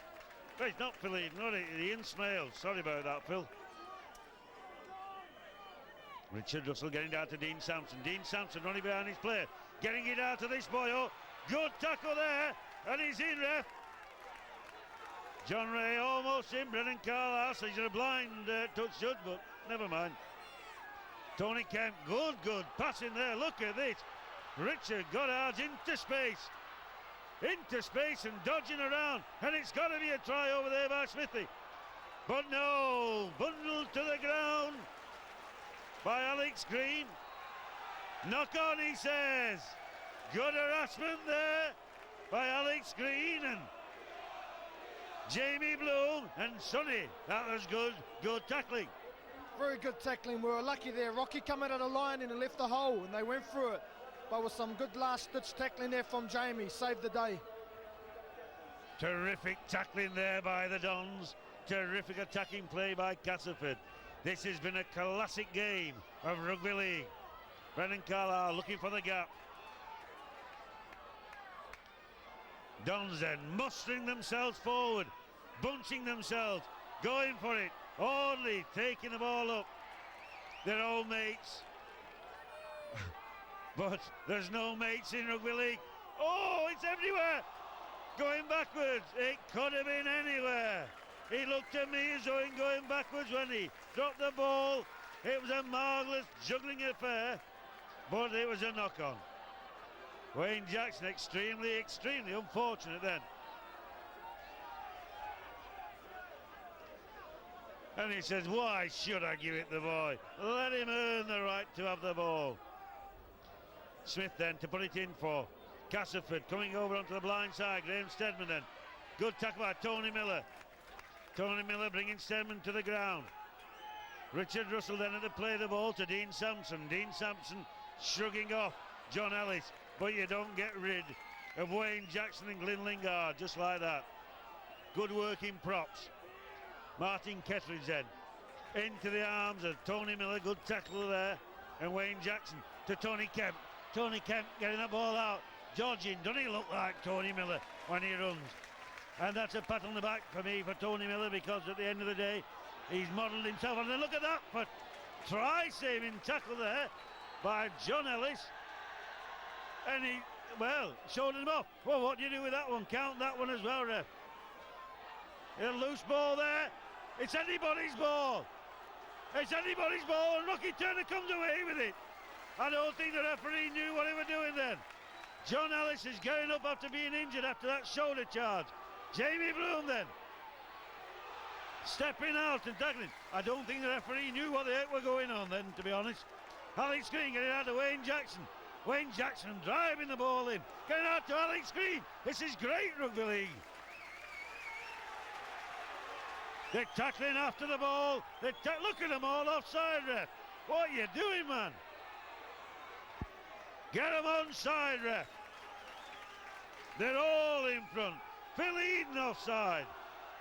Speaker 1: Well, it's not Phil Eden, not it? Ian Smales. Sorry about that, Phil. Richard Russell getting down to Dean Sampson. Dean Sampson running behind his player, getting it out to this boy. Oh, good tackle there, and he's in, ref. John Ray almost in. Brennan Carlisle says he's a blind touch judge, but never mind. Tony Kemp, good pass in there. Look at this. Richard Goddard's into space and dodging around, and it's got to be a try over there by Smithy. But no, bundled to the ground by Alex Green. Knock on, he says. Good harassment there by Alex Green and Jamie Bloom and Sonny. That was good tackling.
Speaker 2: Very good tackling. We were lucky there. Rocky come out of the line and left the hole, and they went through it. But with some good last-ditch tackling there from Jamie, saved the day.
Speaker 1: Terrific tackling there by the Dons. Terrific attacking play by Castleford. This has been a classic game of rugby league. Brendan Carlisle looking for the gap. Dons then mustering themselves forward, bunching themselves, going for it. Only taking the ball up. Their own mates. But there's no mates in rugby league. Oh, it's everywhere. Going backwards. It could have been anywhere. He looked at me as though he going backwards when he dropped the ball. It was a marvellous juggling affair, but it was a knock-on. Wayne Jackson extremely unfortunate then. And he says, why should I give it the boy? Let him earn the right to have the ball. Smith then to put it in for Castleford, coming over onto the blind side. Graham Steadman then. Good tackle by Tony Miller. Tony Miller bringing Steadman to the ground. Richard Russell then at the play the ball to Dean Sampson. Dean Sampson shrugging off John Ellis, but you don't get rid of Wayne Jackson and Glyn Lingard just like that. Good working props. Martin Kettridge then into the arms of Tony Miller. Good tackle there. And Wayne Jackson to Tony Kemp. Tony Kemp getting the ball out, dodging. Doesn't he look like Tony Miller when he runs? And that's a pat on the back for me for Tony Miller, because at the end of the day he's modelled himself. And then look at that for try-saving tackle there by John Ellis. And he, well, showed him off. Well, what do you do with that one? Count that one as well, ref. A loose ball there. It's anybody's ball. It's anybody's ball, and Rocky Turner comes away with it. I don't think the referee knew what he was doing then. John Ellis is getting up after being injured after that shoulder charge. Jamie Bloom then stepping out and tackling. I don't think the referee knew what the heck were going on then, to be honest. Alex Green getting out to Wayne Jackson. Wayne Jackson driving the ball in. Getting out to Alex Green. This is great rugby league. They're tackling after the ball. Look at them all offside, ref. What are you doing, man? Get them onside, ref. They're all in front. Phil Eden offside.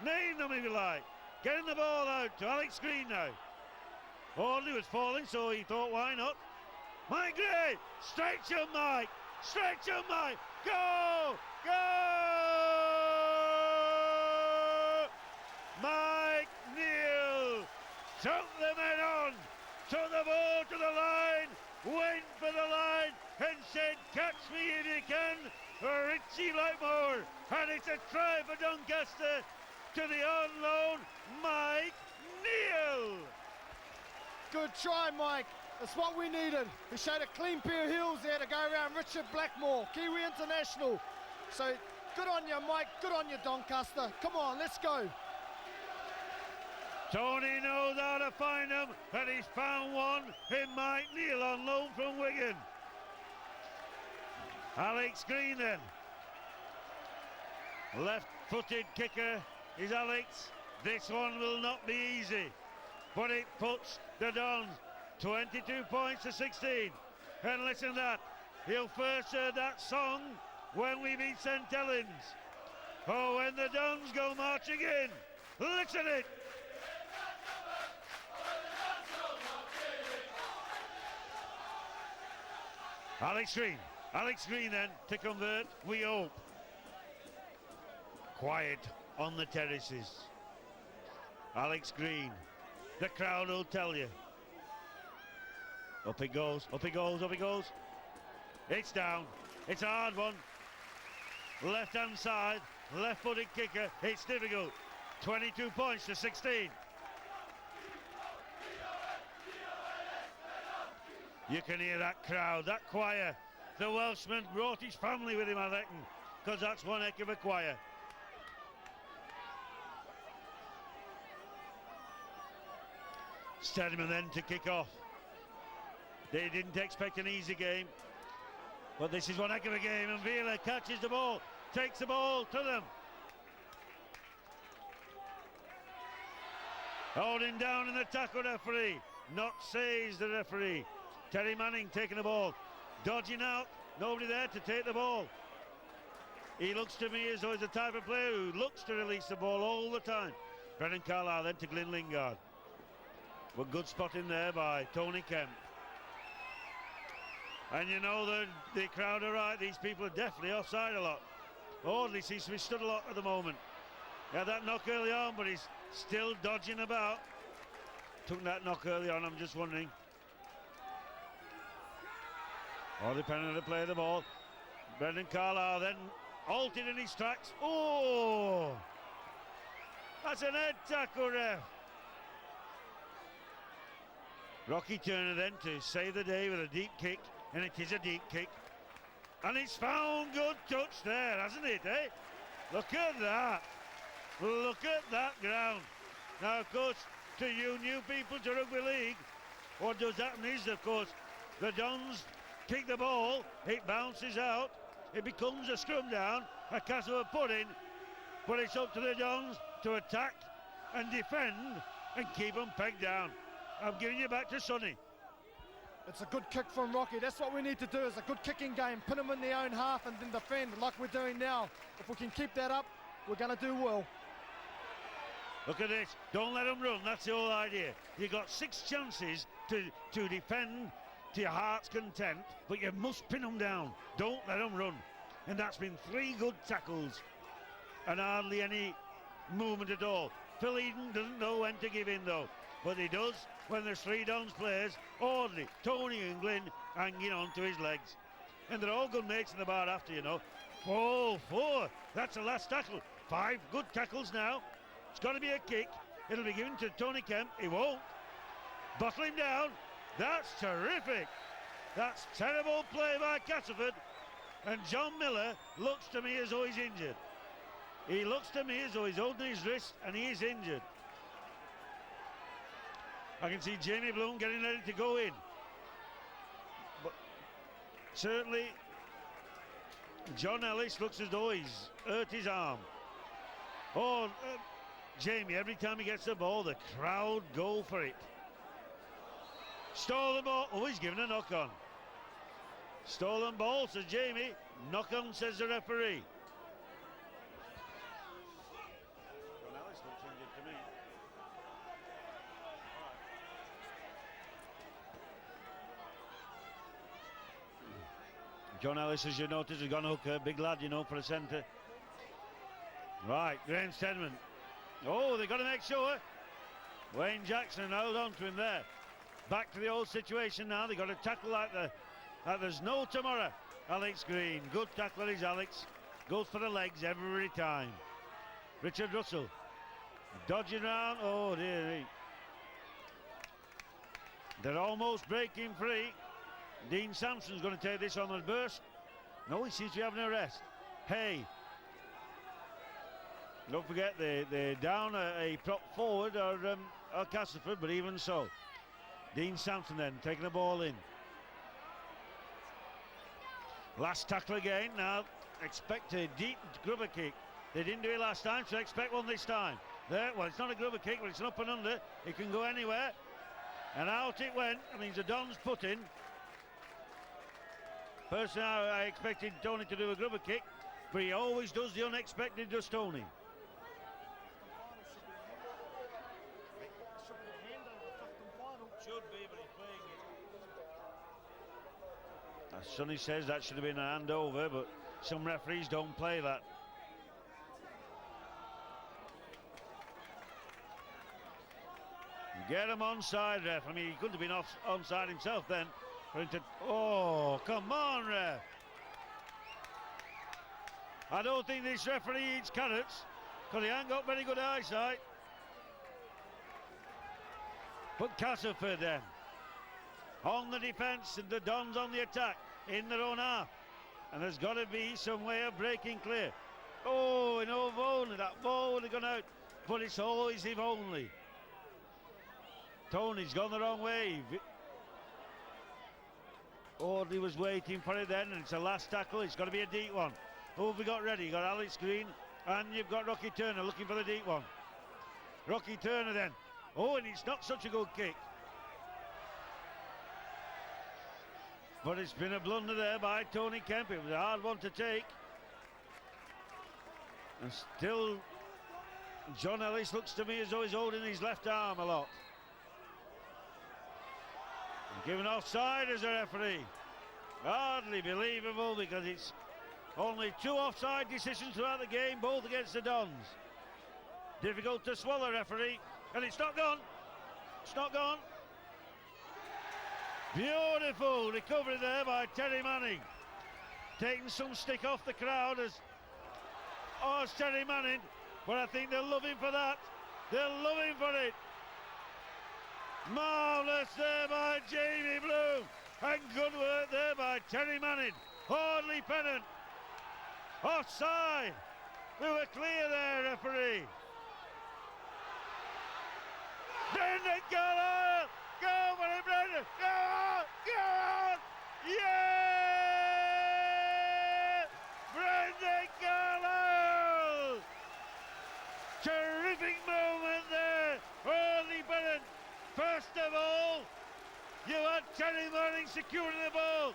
Speaker 1: Name them if you like. Getting the ball out to Alex Green now. Audley was falling, so he thought, why not? Mike Gray, stretch him, Mike. Stretch him, Mike. Go! Go! Mike Neal took the men on, took the ball to the line, went for the line, and said, catch me if you can, Richie Blackmore. And it's a try for Doncaster to the on loan, Mike Neal.
Speaker 2: Good try, Mike. That's what we needed. We showed a clean pair of heels there to go around Richard Blackmore, Kiwi international. So good on you, Mike. Good on you, Doncaster. Come on, let's go.
Speaker 1: Tony knows how to find them, and he's found one in Mike Neal on loan from Wigan. Alex Green then. Left-footed kicker is Alex. This one will not be easy, but it puts the Dons 22 points to 16. And listen to that. He'll first heard that song when we beat St Helens. Oh, when the Dons go marching in, Listen it. Alex Green then to convert, we hope. Quiet on the terraces. Alex Green, the crowd will tell you. Up it goes, up it goes, up it goes. It's down, it's a hard one. Left hand side, left footed kicker, it's difficult. 22 points to 16. You can hear that crowd, that choir. The Welshman brought his family with him, I reckon, because that's one heck of a choir. Steadman then to kick off. They didn't expect an easy game, but this is one heck of a game, and Vila catches the ball, takes the ball to them. Holding down in the tackle, referee. Not says the referee. Terry Manning taking the ball, dodging out, nobody there to take the ball. He looks to me as though he's the type of player who looks to release the ball all the time. Brendan Carlisle then to Glyn Lingard. But good spotting there by Tony Kemp. And you know the crowd are right, these people are definitely offside a lot. Audley seems to be stood a lot at the moment. He had that knock early on, but he's still dodging about. Took that knock early on, I'm just wondering. All depending on the play of the ball. Brendan Carlisle then halted in his tracks. Oh! That's an head tackle, ref. Rocky Turner then to save the day with a deep kick, and it is a deep kick. And it's found good touch there, hasn't it, eh? Look at that. Look at that ground. Now, of course, to you new people to rugby league, what does happen is, of course, the Dons kick the ball, it bounces out, it becomes a scrum down, a Castleford put in, but it's up to the Dons to attack and defend and keep them pegged down. I'm giving you back to Sonny.
Speaker 2: It's a good kick from Rocky. That's what we need to do, is a good kicking game. Put them in their own half and then defend like we're doing now. If we can keep that up, we're going to do well.
Speaker 1: Look at this. Don't let them run. That's the whole idea. You've got 6 chances to defend to your heart's content, but you must pin them down. Don't let them run. And that's been 3 good tackles and hardly any movement at all. Phil Eden doesn't know when to give in, though, but he does when there's 3 Dons players, Audley, Tony and Glyn hanging on to his legs. And they're all good mates in the bar after, you know. 4-4. That's the last tackle. 5 good tackles now. It's got to be a kick. It'll be given to Tony Kemp. He won't. Bottle him down. That's terrific. That's terrible play by Castleford. And John Miller looks to me as though he's injured. He looks to me as though he's holding his wrist and he is injured. I can see Jamie Bloom getting ready to go in. But certainly John Ellis looks as though he's hurt his arm. Oh, Jamie, every time he gets the ball, the crowd go for it. Stolen ball. Oh, he's given a knock on. Stolen ball, says Jamie. Knock on, says the referee. John Ellis looks injured to me. John Ellis, as you notice, has gone hooker. Big lad, you know, for a centre. Right, Graham Steadman. Oh, they've got to make sure. Wayne Jackson held on to him there. Back to the old situation now. They've got to tackle like there's no tomorrow. Alex Green, good tackler is Alex. Goes for the legs every time. Richard Russell, dodging around. Oh dear. They're almost breaking free. Dean Sampson's going to take this on the burst. No, he seems to be having a rest. Hey. Don't forget they're down a prop forward or Castleford, but even so. Dean Sampson then taking the ball in. Last tackle again. Now expect a deep grubber kick. They didn't do it last time, so expect one this time. There, well, it's not a grubber kick, but it's an up and under. It can go anywhere. And out it went. I mean, the Dons put in. Personally, I expected Tony to do a grubber kick, but he always does the unexpected, does Tony. As Sonny says, that should have been a handover, but some referees don't play that. Get him onside, ref. I mean, he couldn't have been onside himself then. For him to, oh, come on, ref. I don't think this referee eats carrots, because he ain't got very good eyesight. But Castleford then, on the defence, and the Dons on the attack, in their own half. And there's got to be some way of breaking clear. Oh, and if only, that ball would have gone out. But it's always if only. Tony's gone the wrong way. Audley was waiting for it then, and it's a last tackle. It's got to be a deep one. Who have we got ready? You've got Alex Green, and you've got Rocky Turner looking for the deep one. Rocky Turner then. Oh, and it's not such a good kick. But it's been a blunder there by Tony Kemp. It was a hard one to take. And still, John Ellis looks to me as though he's holding his left arm a lot. Given offside as a referee. Hardly believable, because it's only 2 offside decisions throughout the game, both against the Dons. Difficult to swallow, referee, and it's not gone. It's not gone. Beautiful recovery there by Terry Manning. Taking some stick off the crowd as it's Terry Manning, but I think they'll love him for that. They'll love him for it. Marvellous there by Jamie Bloom, and good work there by Terry Manning. Hardly pennant. Offside. We were clear there, referee. Brendan Carlisle. Go for it, Brendan. Go on. Go on. Yeah! Brendan Carlisle. Terrific moment there. Hardly pennant. First of all, you had Terry Manning securing the ball,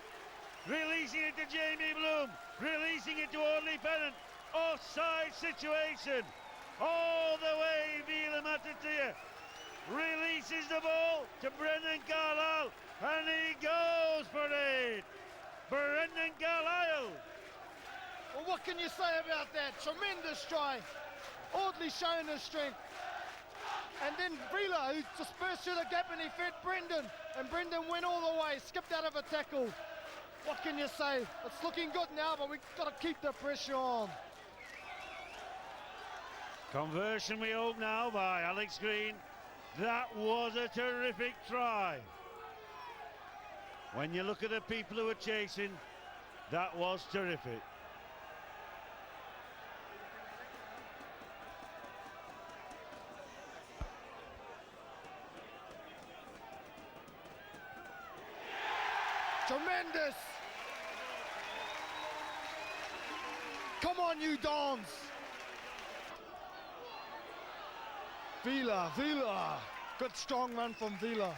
Speaker 1: releasing it to Jamie Bloom, releasing it to Audley Pennant. Offside situation. All the way, Vila Matatia releases the ball to Brendan Carlisle, and he goes for it. Brendan Carlisle.
Speaker 2: Well, what can you say about that? Tremendous try. Audley showing his strength. And then Vila, who just burst through the gap, and he fed Brendan. And Brendan went all the way, skipped out of a tackle. What can you say? It's looking good now, but we've got to keep the pressure on.
Speaker 1: Conversion, we hope now, by Alex Green. That was a terrific try. When you look at the people who are chasing, that was terrific.
Speaker 2: Tremendous! Come on, you Dons! Vila. Good strong run from Vila.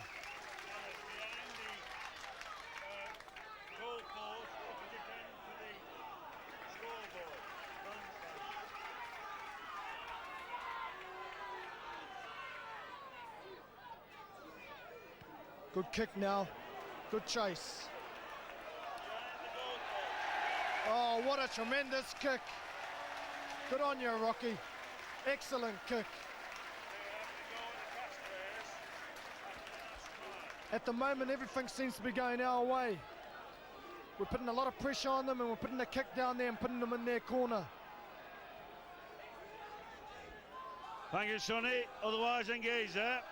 Speaker 2: Good kick now. Good chase. Oh, what a tremendous kick. Good on you, Rocky. Excellent kick. At the moment, everything seems to be going our way. We're putting a lot of pressure on them, and we're putting the kick down there and putting them in their corner.
Speaker 1: Thank you, Sonny. Otherwise engaged there.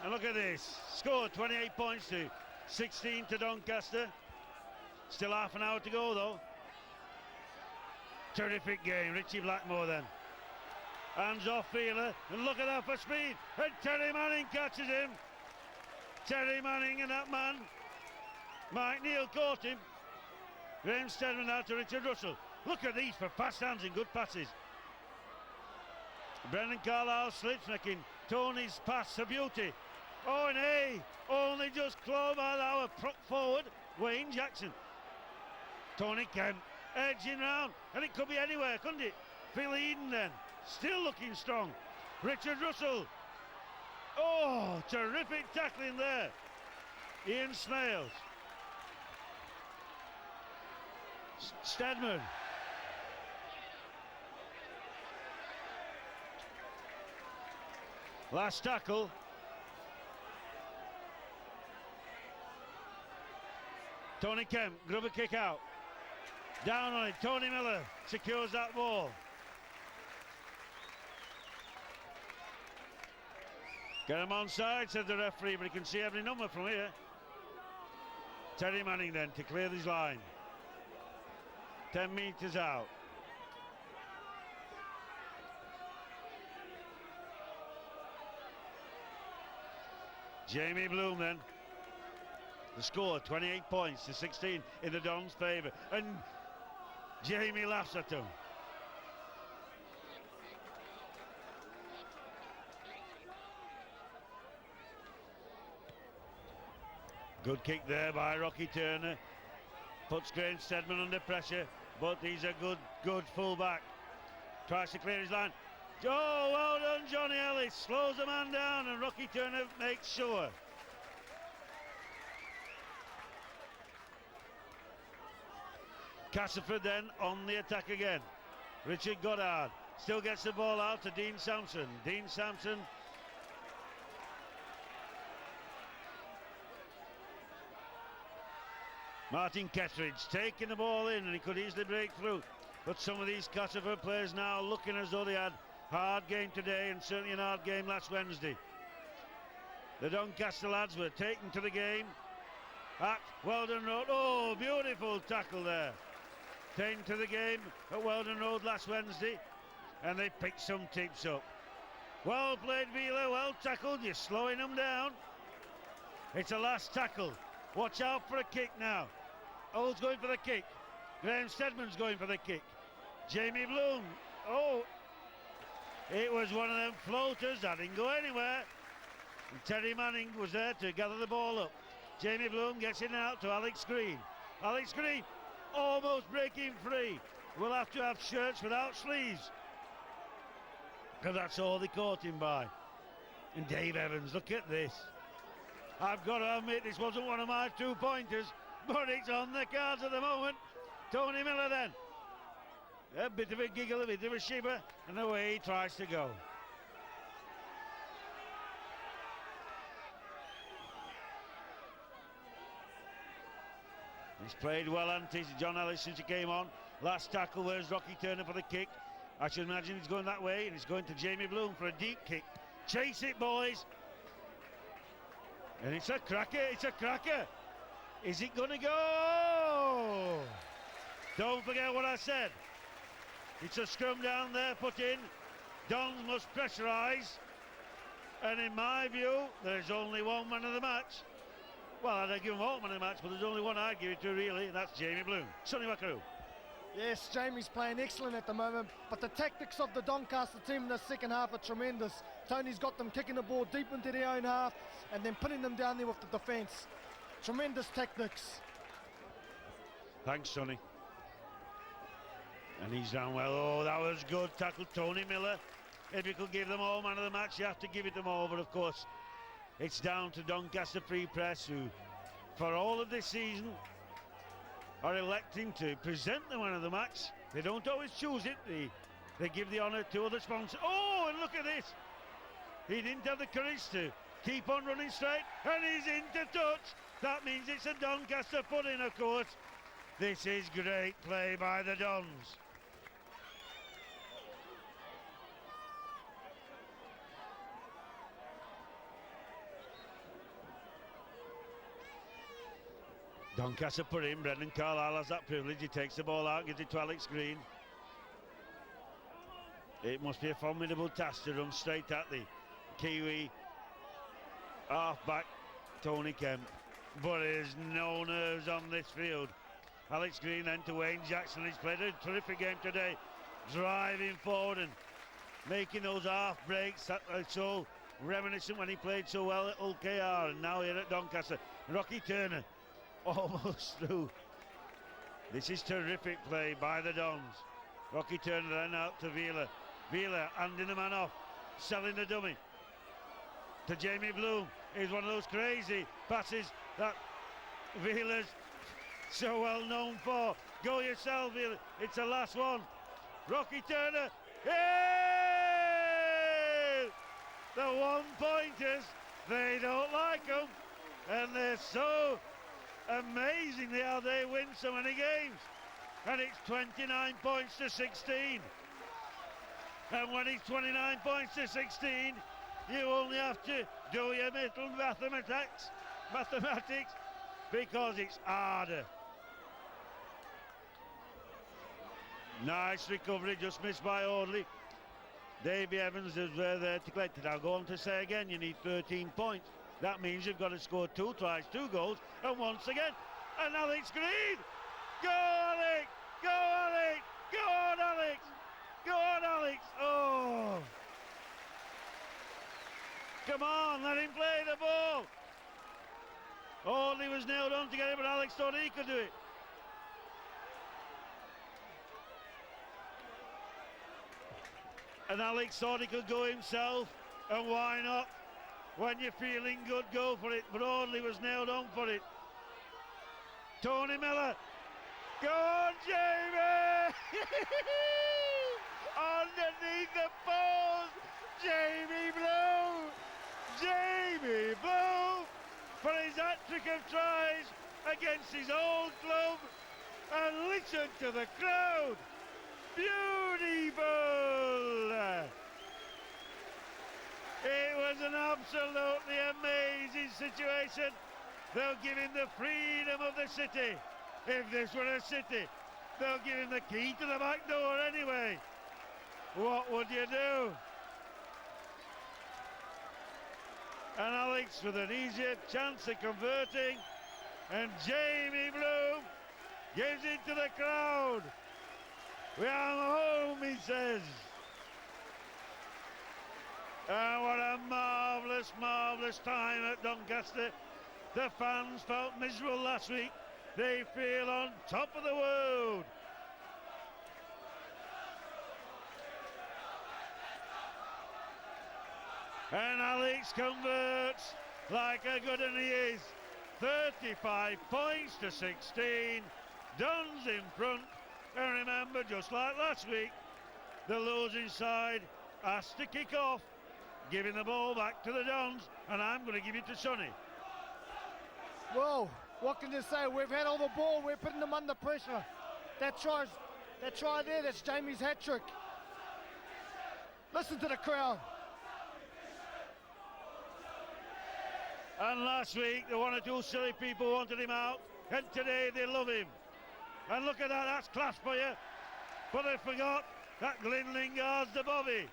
Speaker 1: And look at this. Scored 28 points to 16 to Doncaster. Still half an hour to go, though. Terrific game. Richie Blackmore then. Hands off Feeler, and look at that for speed. And Terry Manning catches him. Terry Manning and that man. Mike Neal caught him. Graham Stedman out to Richard Russell. Look at these for fast hands and good passes. Brendan Carlisle slips, making Tony's pass a beauty. Oh, and hey, only just clawed by our prop forward, Wayne Jackson. Tony Kemp edging round, and it could be anywhere, couldn't it? Phil Eden then, still looking strong. Richard Russell. Oh, terrific tackling there. Ian Smales. Stedman. Last tackle. Tony Kemp, grubber kick out. Down on it, Tony Miller secures that ball. Get him onside, said the referee, but he can see every number from here. Terry Manning then to clear his line. 10 metres out. Jamie Bloom then. The score, 28 points to 16 in the Dons' favour. And Jamie laughs at him. Good kick there by Rocky Turner. Puts Graham Stedman under pressure, but he's a good full-back. Tries to clear his line. Oh, well done, Johnny Ellis. Slows the man down, and Rocky Turner makes sure. Castleford then on the attack again. Richard Goddard still gets the ball out to Dean Sampson. Dean Sampson. Martin Kettridge taking the ball in, and he could easily break through. But some of these Castleford players now looking as though they had a hard game today, and certainly a hard game last Wednesday. The Doncaster lads were taken to the game at Weldon Road. Oh, beautiful tackle there. Taken to the game at Weldon Road last Wednesday, and they picked some tips up. Well played, Vila, well tackled. You're slowing them down. It's a last tackle. Watch out for a kick now. Old's going for the kick. Graham Stedman's going for the kick. Jamie Bloom. Oh, it was one of them floaters that didn't go anywhere. And Terry Manning was there to gather the ball up. Jamie Bloom gets in and out to Alex Green. Alex Green almost breaking free. We'll have to have shirts without sleeves, because that's all they caught him by. And Dave Evans, look at this. I've got to admit, this wasn't one of my 2 pointers, but it's on the cards at the moment. Tony Miller then. A bit of a giggle, a bit of a shiver, and away he tries to go. He's played well, hasn't he, John Ellis, since he came on. Last tackle, where's Rocky Turner for the kick? I should imagine he's going that way, and he's going to Jamie Bloom for a deep kick. Chase it, boys. And it's a cracker, it's a cracker. Is it going to go? Don't forget what I said. It's a scrum down there put in. Dons must pressurise. And in my view, there's only one man of the match. Well, I'd give him all man of the match, but there's only one I'd give it to, really, and that's Jamie Bloom. Sonny Wakaru.
Speaker 2: Yes, Jamie's playing excellent at the moment, but the tactics of the Doncaster team in the second half are tremendous. Tony's got them kicking the ball deep into their own half and then putting them down there with the defence. Tremendous tactics.
Speaker 1: Thanks, Sonny. And he's done well. Oh, that was good tackle, Tony Miller. If you could give them all man of the match, you have to give it them all, but of course, it's down to Doncaster Free Press, who, for all of this season, are electing to present the man of the match. They don't always choose it. They give the honour to other sponsors. Oh, and look at this. He didn't have the courage to keep on running straight, and he's into touch. That means it's a Doncaster put-in, of course. This is great play by the Dons. Doncaster put in. Brendan Carlisle has that privilege. He takes the ball out, gives it to Alex Green. It must be a formidable task to run straight at the Kiwi half-back Tony Kemp. But there's no nerves on this field. Alex Green then to Wayne Jackson. He's played a terrific game today, driving forward and making those half breaks that are so reminiscent when he played so well at Hull KR, and now here at Doncaster. Rocky Turner almost through. This is terrific play by the Dons. Rocky Turner then out to Vila. Vila handing the man off, selling the dummy. to Jamie Bloom. Is one of those crazy passes that Wheeler's so well known for. Go yourself, Wheeler. It's the last one. Rocky Turner. Hey! The one-pointers, they don't like them. And they're so amazing how they win so many games. And it's 29 points to 16. And when it's 29 points to 16, you only have to do your little mathematics, because it's harder. Nice recovery, just missed by Audley. Davy Evans is there to collect it. I'll go on to say again, you need 13 points. That means you've got to score 2 tries, 2 goals, and once again, and Alex Green. Go, Alex! Go, Alex! Go on, Alex! Go on, Alex! Oh! Come on, let him play the ball. Audley was nailed on to get it, but Alex thought he could do it. And Alex thought he could go himself, and why not? When you're feeling good, go for it. But Audley was nailed on for it. Tony Miller. Go on, Jamie! Underneath the post, Jamie Bloom! Jamie Bloom for his hat-trick of tries against his old club. And listen to the crowd. Beautiful! It was an absolutely amazing situation. They'll give him the freedom of the city. If this were a city, they'll give him the key to the back door anyway. What would you do? And Alex with an easier chance of converting. And Jamie Bloom gives it to the crowd. We are home, he says. And what a marvellous, marvellous time at Doncaster. The fans felt miserable last week. They feel on top of the world. And Alex converts like a good one he is. 35 points to 16. Dons in front. And remember, just like last week, the losing side has to kick off, giving the ball back to the Dons, and I'm going to give it to Sonny.
Speaker 2: Well, what can you say? We've had all the ball, we're putting them under pressure. That try there, that's Jamie's hat-trick. Listen to the crowd.
Speaker 1: And last week, the 1 or 2 silly people wanted him out, and today they love him. And look at that, that's class for you. But they forgot that Glyn Lingard's the Bobby.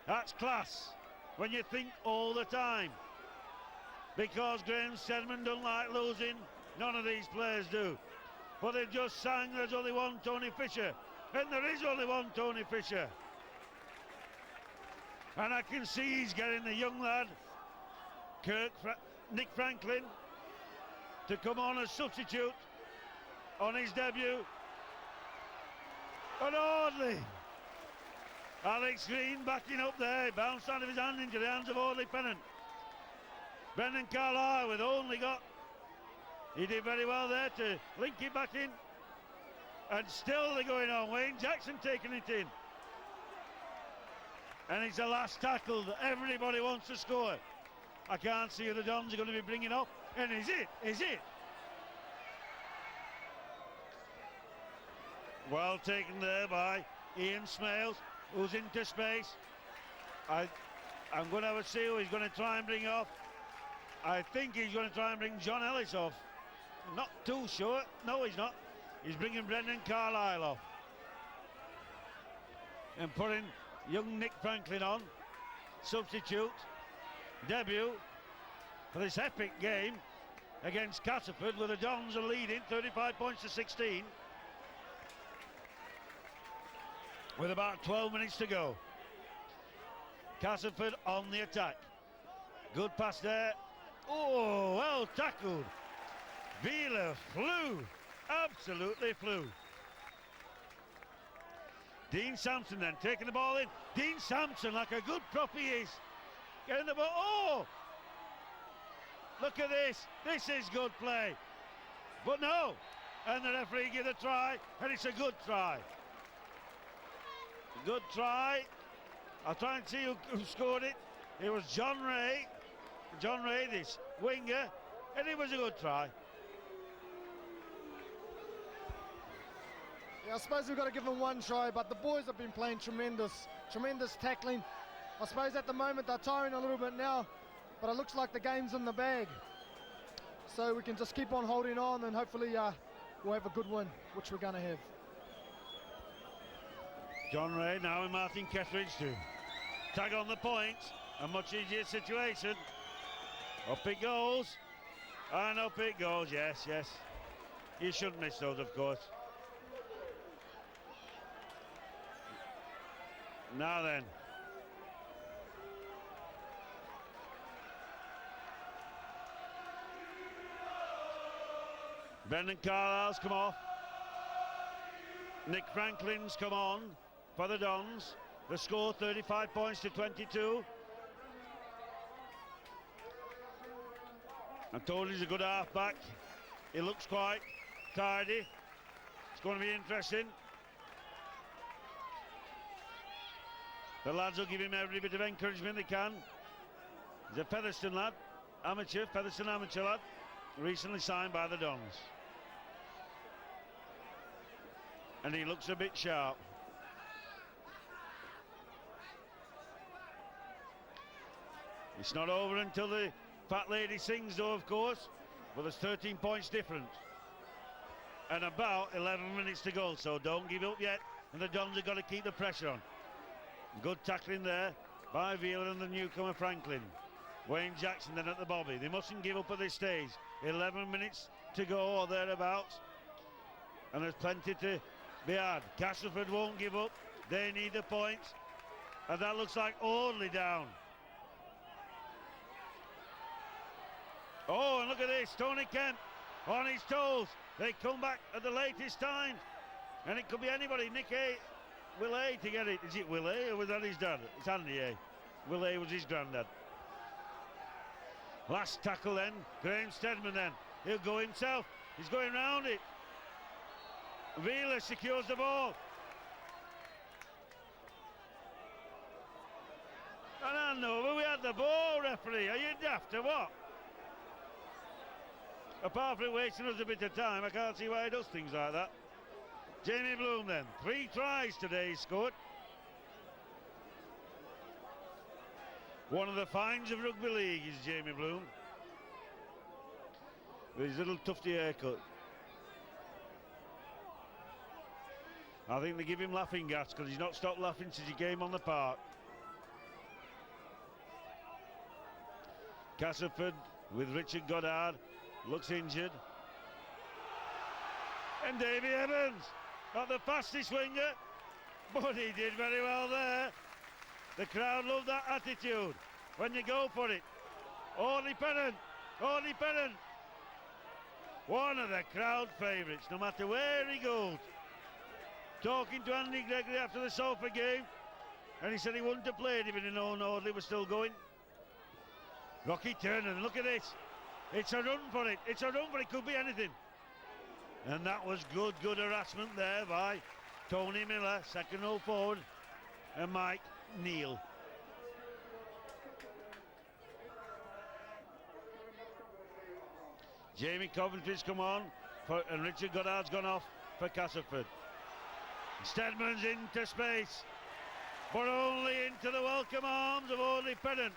Speaker 1: That's class when you think all the time. Because Graham Stedman don't like losing, none of these players do. But they've just sang there's only one Tony Fisher. And there is only one Tony Fisher. And I can see he's getting the young lad, Nick Franklin, to come on as substitute on his debut. And Audley. Alex Green backing up there, bounced out of his hand into the hands of Audley Pennant. Brendan Carlisle with only got, he did very well there to link it back in. And still they're going on. Wayne Jackson taking it in. And it's the last tackle that everybody wants to score. I can't see who the Dons are going to be bringing up. And is it? Well taken there by Ian Smales, who's into space. I'm going to have a see who he's going to try and bring off. I think he's going to try and bring John Ellis off. Not too sure. No, he's not. He's bringing Brendan Carlisle off. And putting young Nick Franklin on. Substitute. Debut for this epic game against Castleford, where the Dons are leading 35 points to 16. With about 12 minutes to go. Castleford on the attack. Good pass there. Oh, well tackled. Wheeler flew. Absolutely flew. Dean Sampson then taking the ball in. Dean Sampson, like a good prop he is, Get in the ball. Oh! Look at this. This is good play. But no. And the referee gives a try, and it's a good try. Good try. I'll try and see who scored it. It was John Ray. John Ray, this winger, and it was a good try.
Speaker 2: Yeah, I suppose we've got to give them one try, but the boys have been playing tremendous tackling. I suppose at the moment they're tiring a little bit now, but it looks like the game's in the bag. So we can just keep on holding on, and hopefully we'll have a good win, which we're going to have.
Speaker 1: John Ray now and Martin Kethridge to tag on the point. A much easier situation. Up it goes. And up it goes, yes. You shouldn't miss those, of course. Now then. Brendan Carlisle's come off. Nick Franklin's come on for the Dons. The score 35 points to 22. I told he's a good half-back. He looks quite tidy. It's going to be interesting. The lads will give him every bit of encouragement they can. He's a Featherstone lad, Featherstone amateur lad, recently signed by the Dons. And he looks a bit sharp. It's not over until the fat lady sings, though, of course. But there's 13 points difference. And about 11 minutes to go, so don't give up yet. And the Dons have got to keep the pressure on. Good tackling there by Wheeler and the newcomer Franklin. Wayne Jackson then at the bobby. They mustn't give up at this stage. 11 minutes to go or thereabouts. And there's plenty to be had. Castleford won't give up. They need the points. And that looks like Audley down. Oh, and look at this. Tony Kemp on his toes. They come back at the latest time. And it could be anybody. Nick A. Will A to get it. Is it Will A or was that his dad? It's Andy A. Will A was his granddad. Last tackle then. Graham Stedman then. He'll go himself. He's going round it. Wheeler secures the ball. And I know, but we had the ball, referee. Are you daft or what? Apart from wasting us a bit of time, I can't see why he does things like that. Jamie Bloom then. 3 tries today he scored. One of the finds of rugby league is Jamie Bloom. With his little tufty haircut. I think they give him laughing gas because he's not stopped laughing since he came on the park. Castleford with Richard Goddard. Looks injured. And Davy Evans. Not the fastest winger, but he did very well there. The crowd love that attitude when you go for it. Audley Pennant. One of the crowd favourites, no matter where he goes. Talking to Andy Gregory after the Salford game, and he said he wouldn't have played if he'd known Audley was still going. Rocky Turner, look at this. It's a run for it. Could be anything. And that was good harassment there by Tony Miller, second row forward, and Mike Neal. Jamie Coventry's come on, and Richard Goddard's gone off for Castleford. Stedman's into space, but only into the welcome arms of Audley Pennant,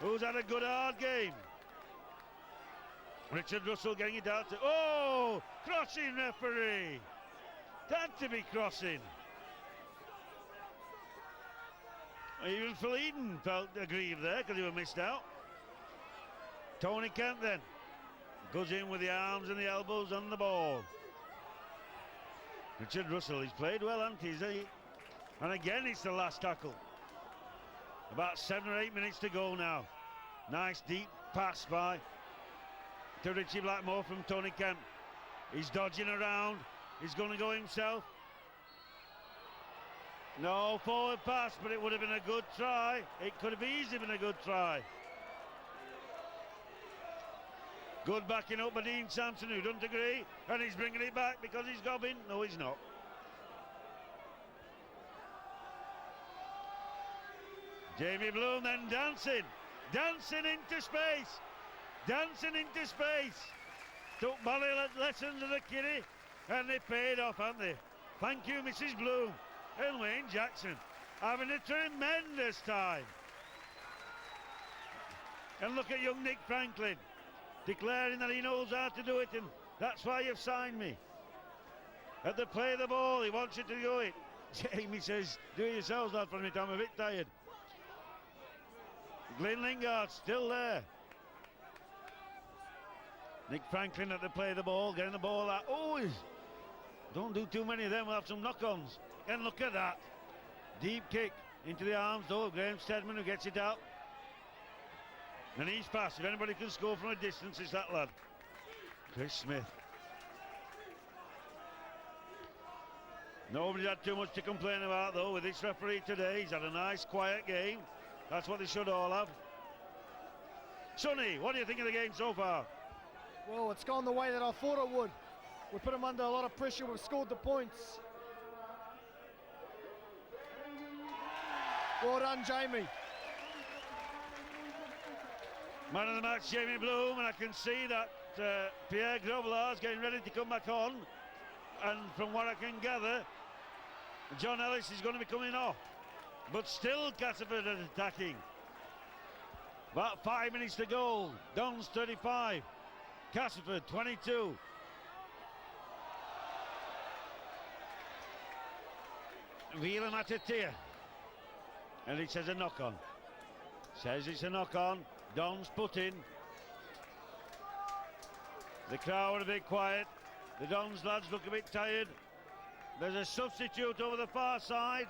Speaker 1: who's had a good hard game. Richard Russell getting it out to... Oh! Crossing referee! Had to be crossing. Even Phil Eden felt aggrieved there because he was missed out. Tony Kemp then goes in with the arms and the elbows on the ball. Richard Russell, he's played well, hasn't he? And again, it's the last tackle. About 7 or 8 minutes to go now. Nice deep pass to Richie Blackmore from Tony Kemp. He's dodging around. He's going to go himself. No forward pass, but it would have been a good try. It could have easily been a good try. Good backing up by Dean Sampson, who doesn't agree, and he's bringing it back because he's gobbing. No, he's not. Jamie Bloom then dancing into space, Took bally lessons of the kiddie, and they paid off, haven't they? Thank you, Mrs. Bloom. And Wayne Jackson having a tremendous time. And look at young Nick Franklin, declaring that he knows how to do it, and that's why you've signed me. At the play of the ball, he wants you to do it. Jamie says, do it yourselves, lad, for a minute, I'm a bit tired. Glenn Lingard still there. Nick Franklin at the play of the ball, getting the ball out. Oh, don't do too many of them, we'll have some knock-ons. And look at that. Deep kick into the arms, though, Graham Steadman, who gets it out. And he's passed. If anybody can score from a distance, it's that lad, Chris Smith. Nobody's had too much to complain about, though, with this referee today. He's had a nice, quiet game. That's what they should all have. Sonny, what do you think of the game so far?
Speaker 2: Well, it's gone the way that I thought it would. We put them under a lot of pressure. We've scored the points. Well done, Jamie.
Speaker 1: Man of the match, Jamie Bloom, and I can see that Pierre Grobbelaar is getting ready to come back on. And from what I can gather, John Ellis is going to be coming off. But still Castleford are attacking. About 5 minutes to go. Dons 35. Castleford 22. Whelan Atatia. And it says a knock on. Says it's a knock on. Dons put in. The crowd are a bit quiet. The Dons lads look a bit tired. There's a substitute over the far side.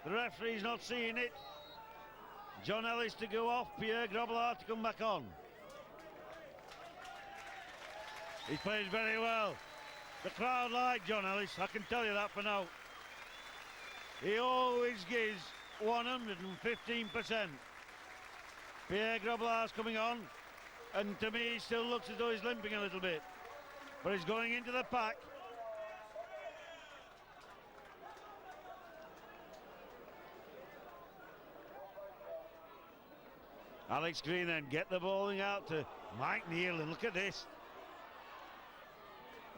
Speaker 1: The referee's not seeing it. John Ellis to go off, Pierre Grobbelaar to come back on. He played very well. The crowd like John Ellis, I can tell you that for now. He always gives 115%. Pierre Grobbelaar's coming on, and to me he still looks as though he's limping a little bit. But he's going into the pack. Alex Green then get the bowling out to Mike Neal, and look at this.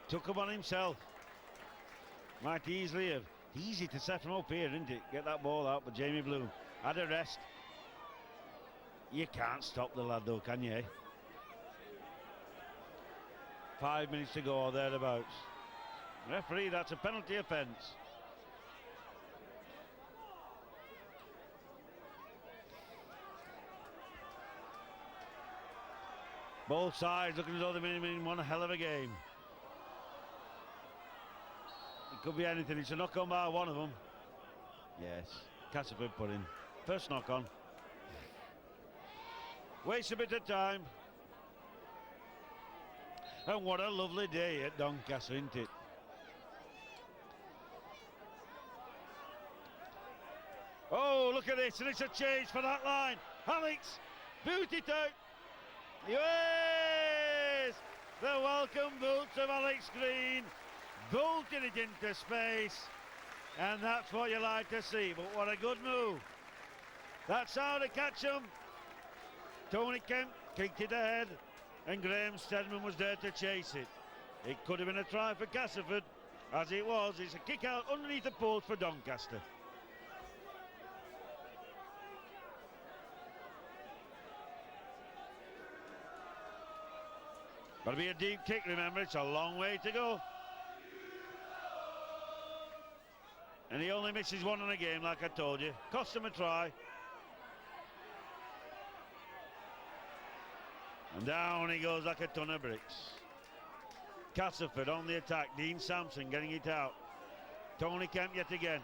Speaker 1: Took him on himself. Might easily have. Easy to set from up here, isn't it? Get that ball out, but Jamie Bloom had a rest. You can't stop the lad though, can you? 5 minutes to go or thereabouts. Referee, that's a penalty offence. Both sides looking as though they've been in one hell of a game. It could be anything. It's a knock on by one of them. Yes, Castleford put in. First knock on. Waste a bit of time. And what a lovely day at Doncaster, isn't it? Oh, look at this, and it's a change for that line. Alex, boot it out. Yes! The welcome boots of Alex Green, bolted it into space, and that's what you like to see. But what a good move. That's how to catch him. Tony Kemp kicked it ahead, and Graham Steadman was there to chase it. It could have been a try for Castleford. As it was, it's a kick out underneath the post for Doncaster. Got to be a deep kick, remember, it's a long way to go. And he only misses one in a game, like I told you. Cost him a try. And down he goes like a ton of bricks. Castleford on the attack. Dean Sampson getting it out. Tony Kemp yet again.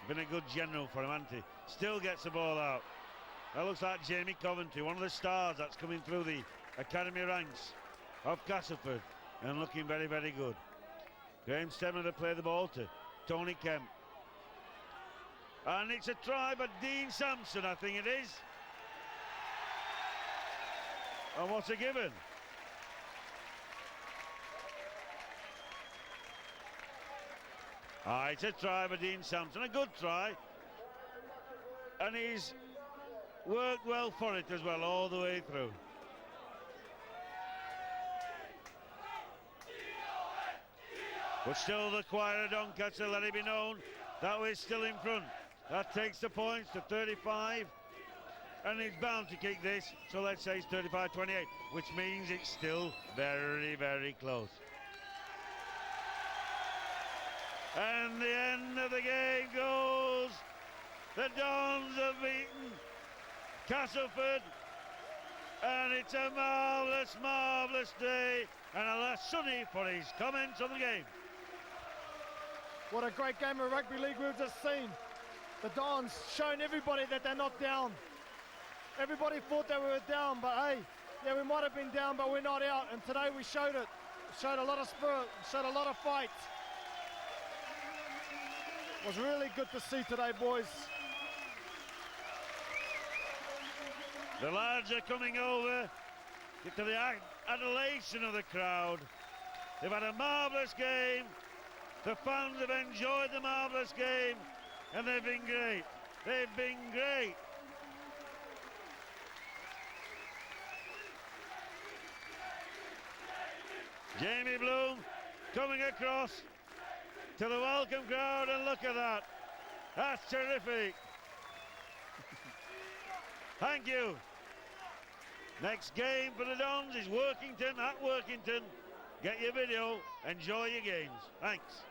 Speaker 1: Been a good general for him, hasn't he? Still gets the ball out. That looks like Jamie Coventry, one of the stars that's coming through the academy ranks of Castleford, and looking very, very good. Graham Steadman to play the ball to Tony Kemp. And it's a try by Dean Sampson, I think it is. And what's a given? It's a try by Dean Sampson, a good try. And he's worked well for it as well, all the way through. But still the choir of Doncaster, let it be known that we're still in front. That takes the points to 35. And he's bound to kick this, so let's say it's 35-28, which means it's still very, very close. And the end of the game goes. The Dons have beaten Castleford, and it's a marvellous, marvellous day, and a last sunny for his comments on the game.
Speaker 2: What a great game of rugby league we've just seen. The Dons showing everybody that they're not down. Everybody thought that we were down, but hey, yeah, we might have been down, but we're not out. And today we showed it. Showed a lot of spirit, showed a lot of fight. It was really good to see today, boys.
Speaker 1: The lads are coming over, get to the adulation of the crowd. They've had a marvellous game. The fans have enjoyed the marvellous game, and they've been great. They've been great. Jamie Bloom coming across to the welcome crowd, and look at that. That's terrific. Thank you. Next game for the Dons is Workington at Workington. Get your video, enjoy your games. Thanks.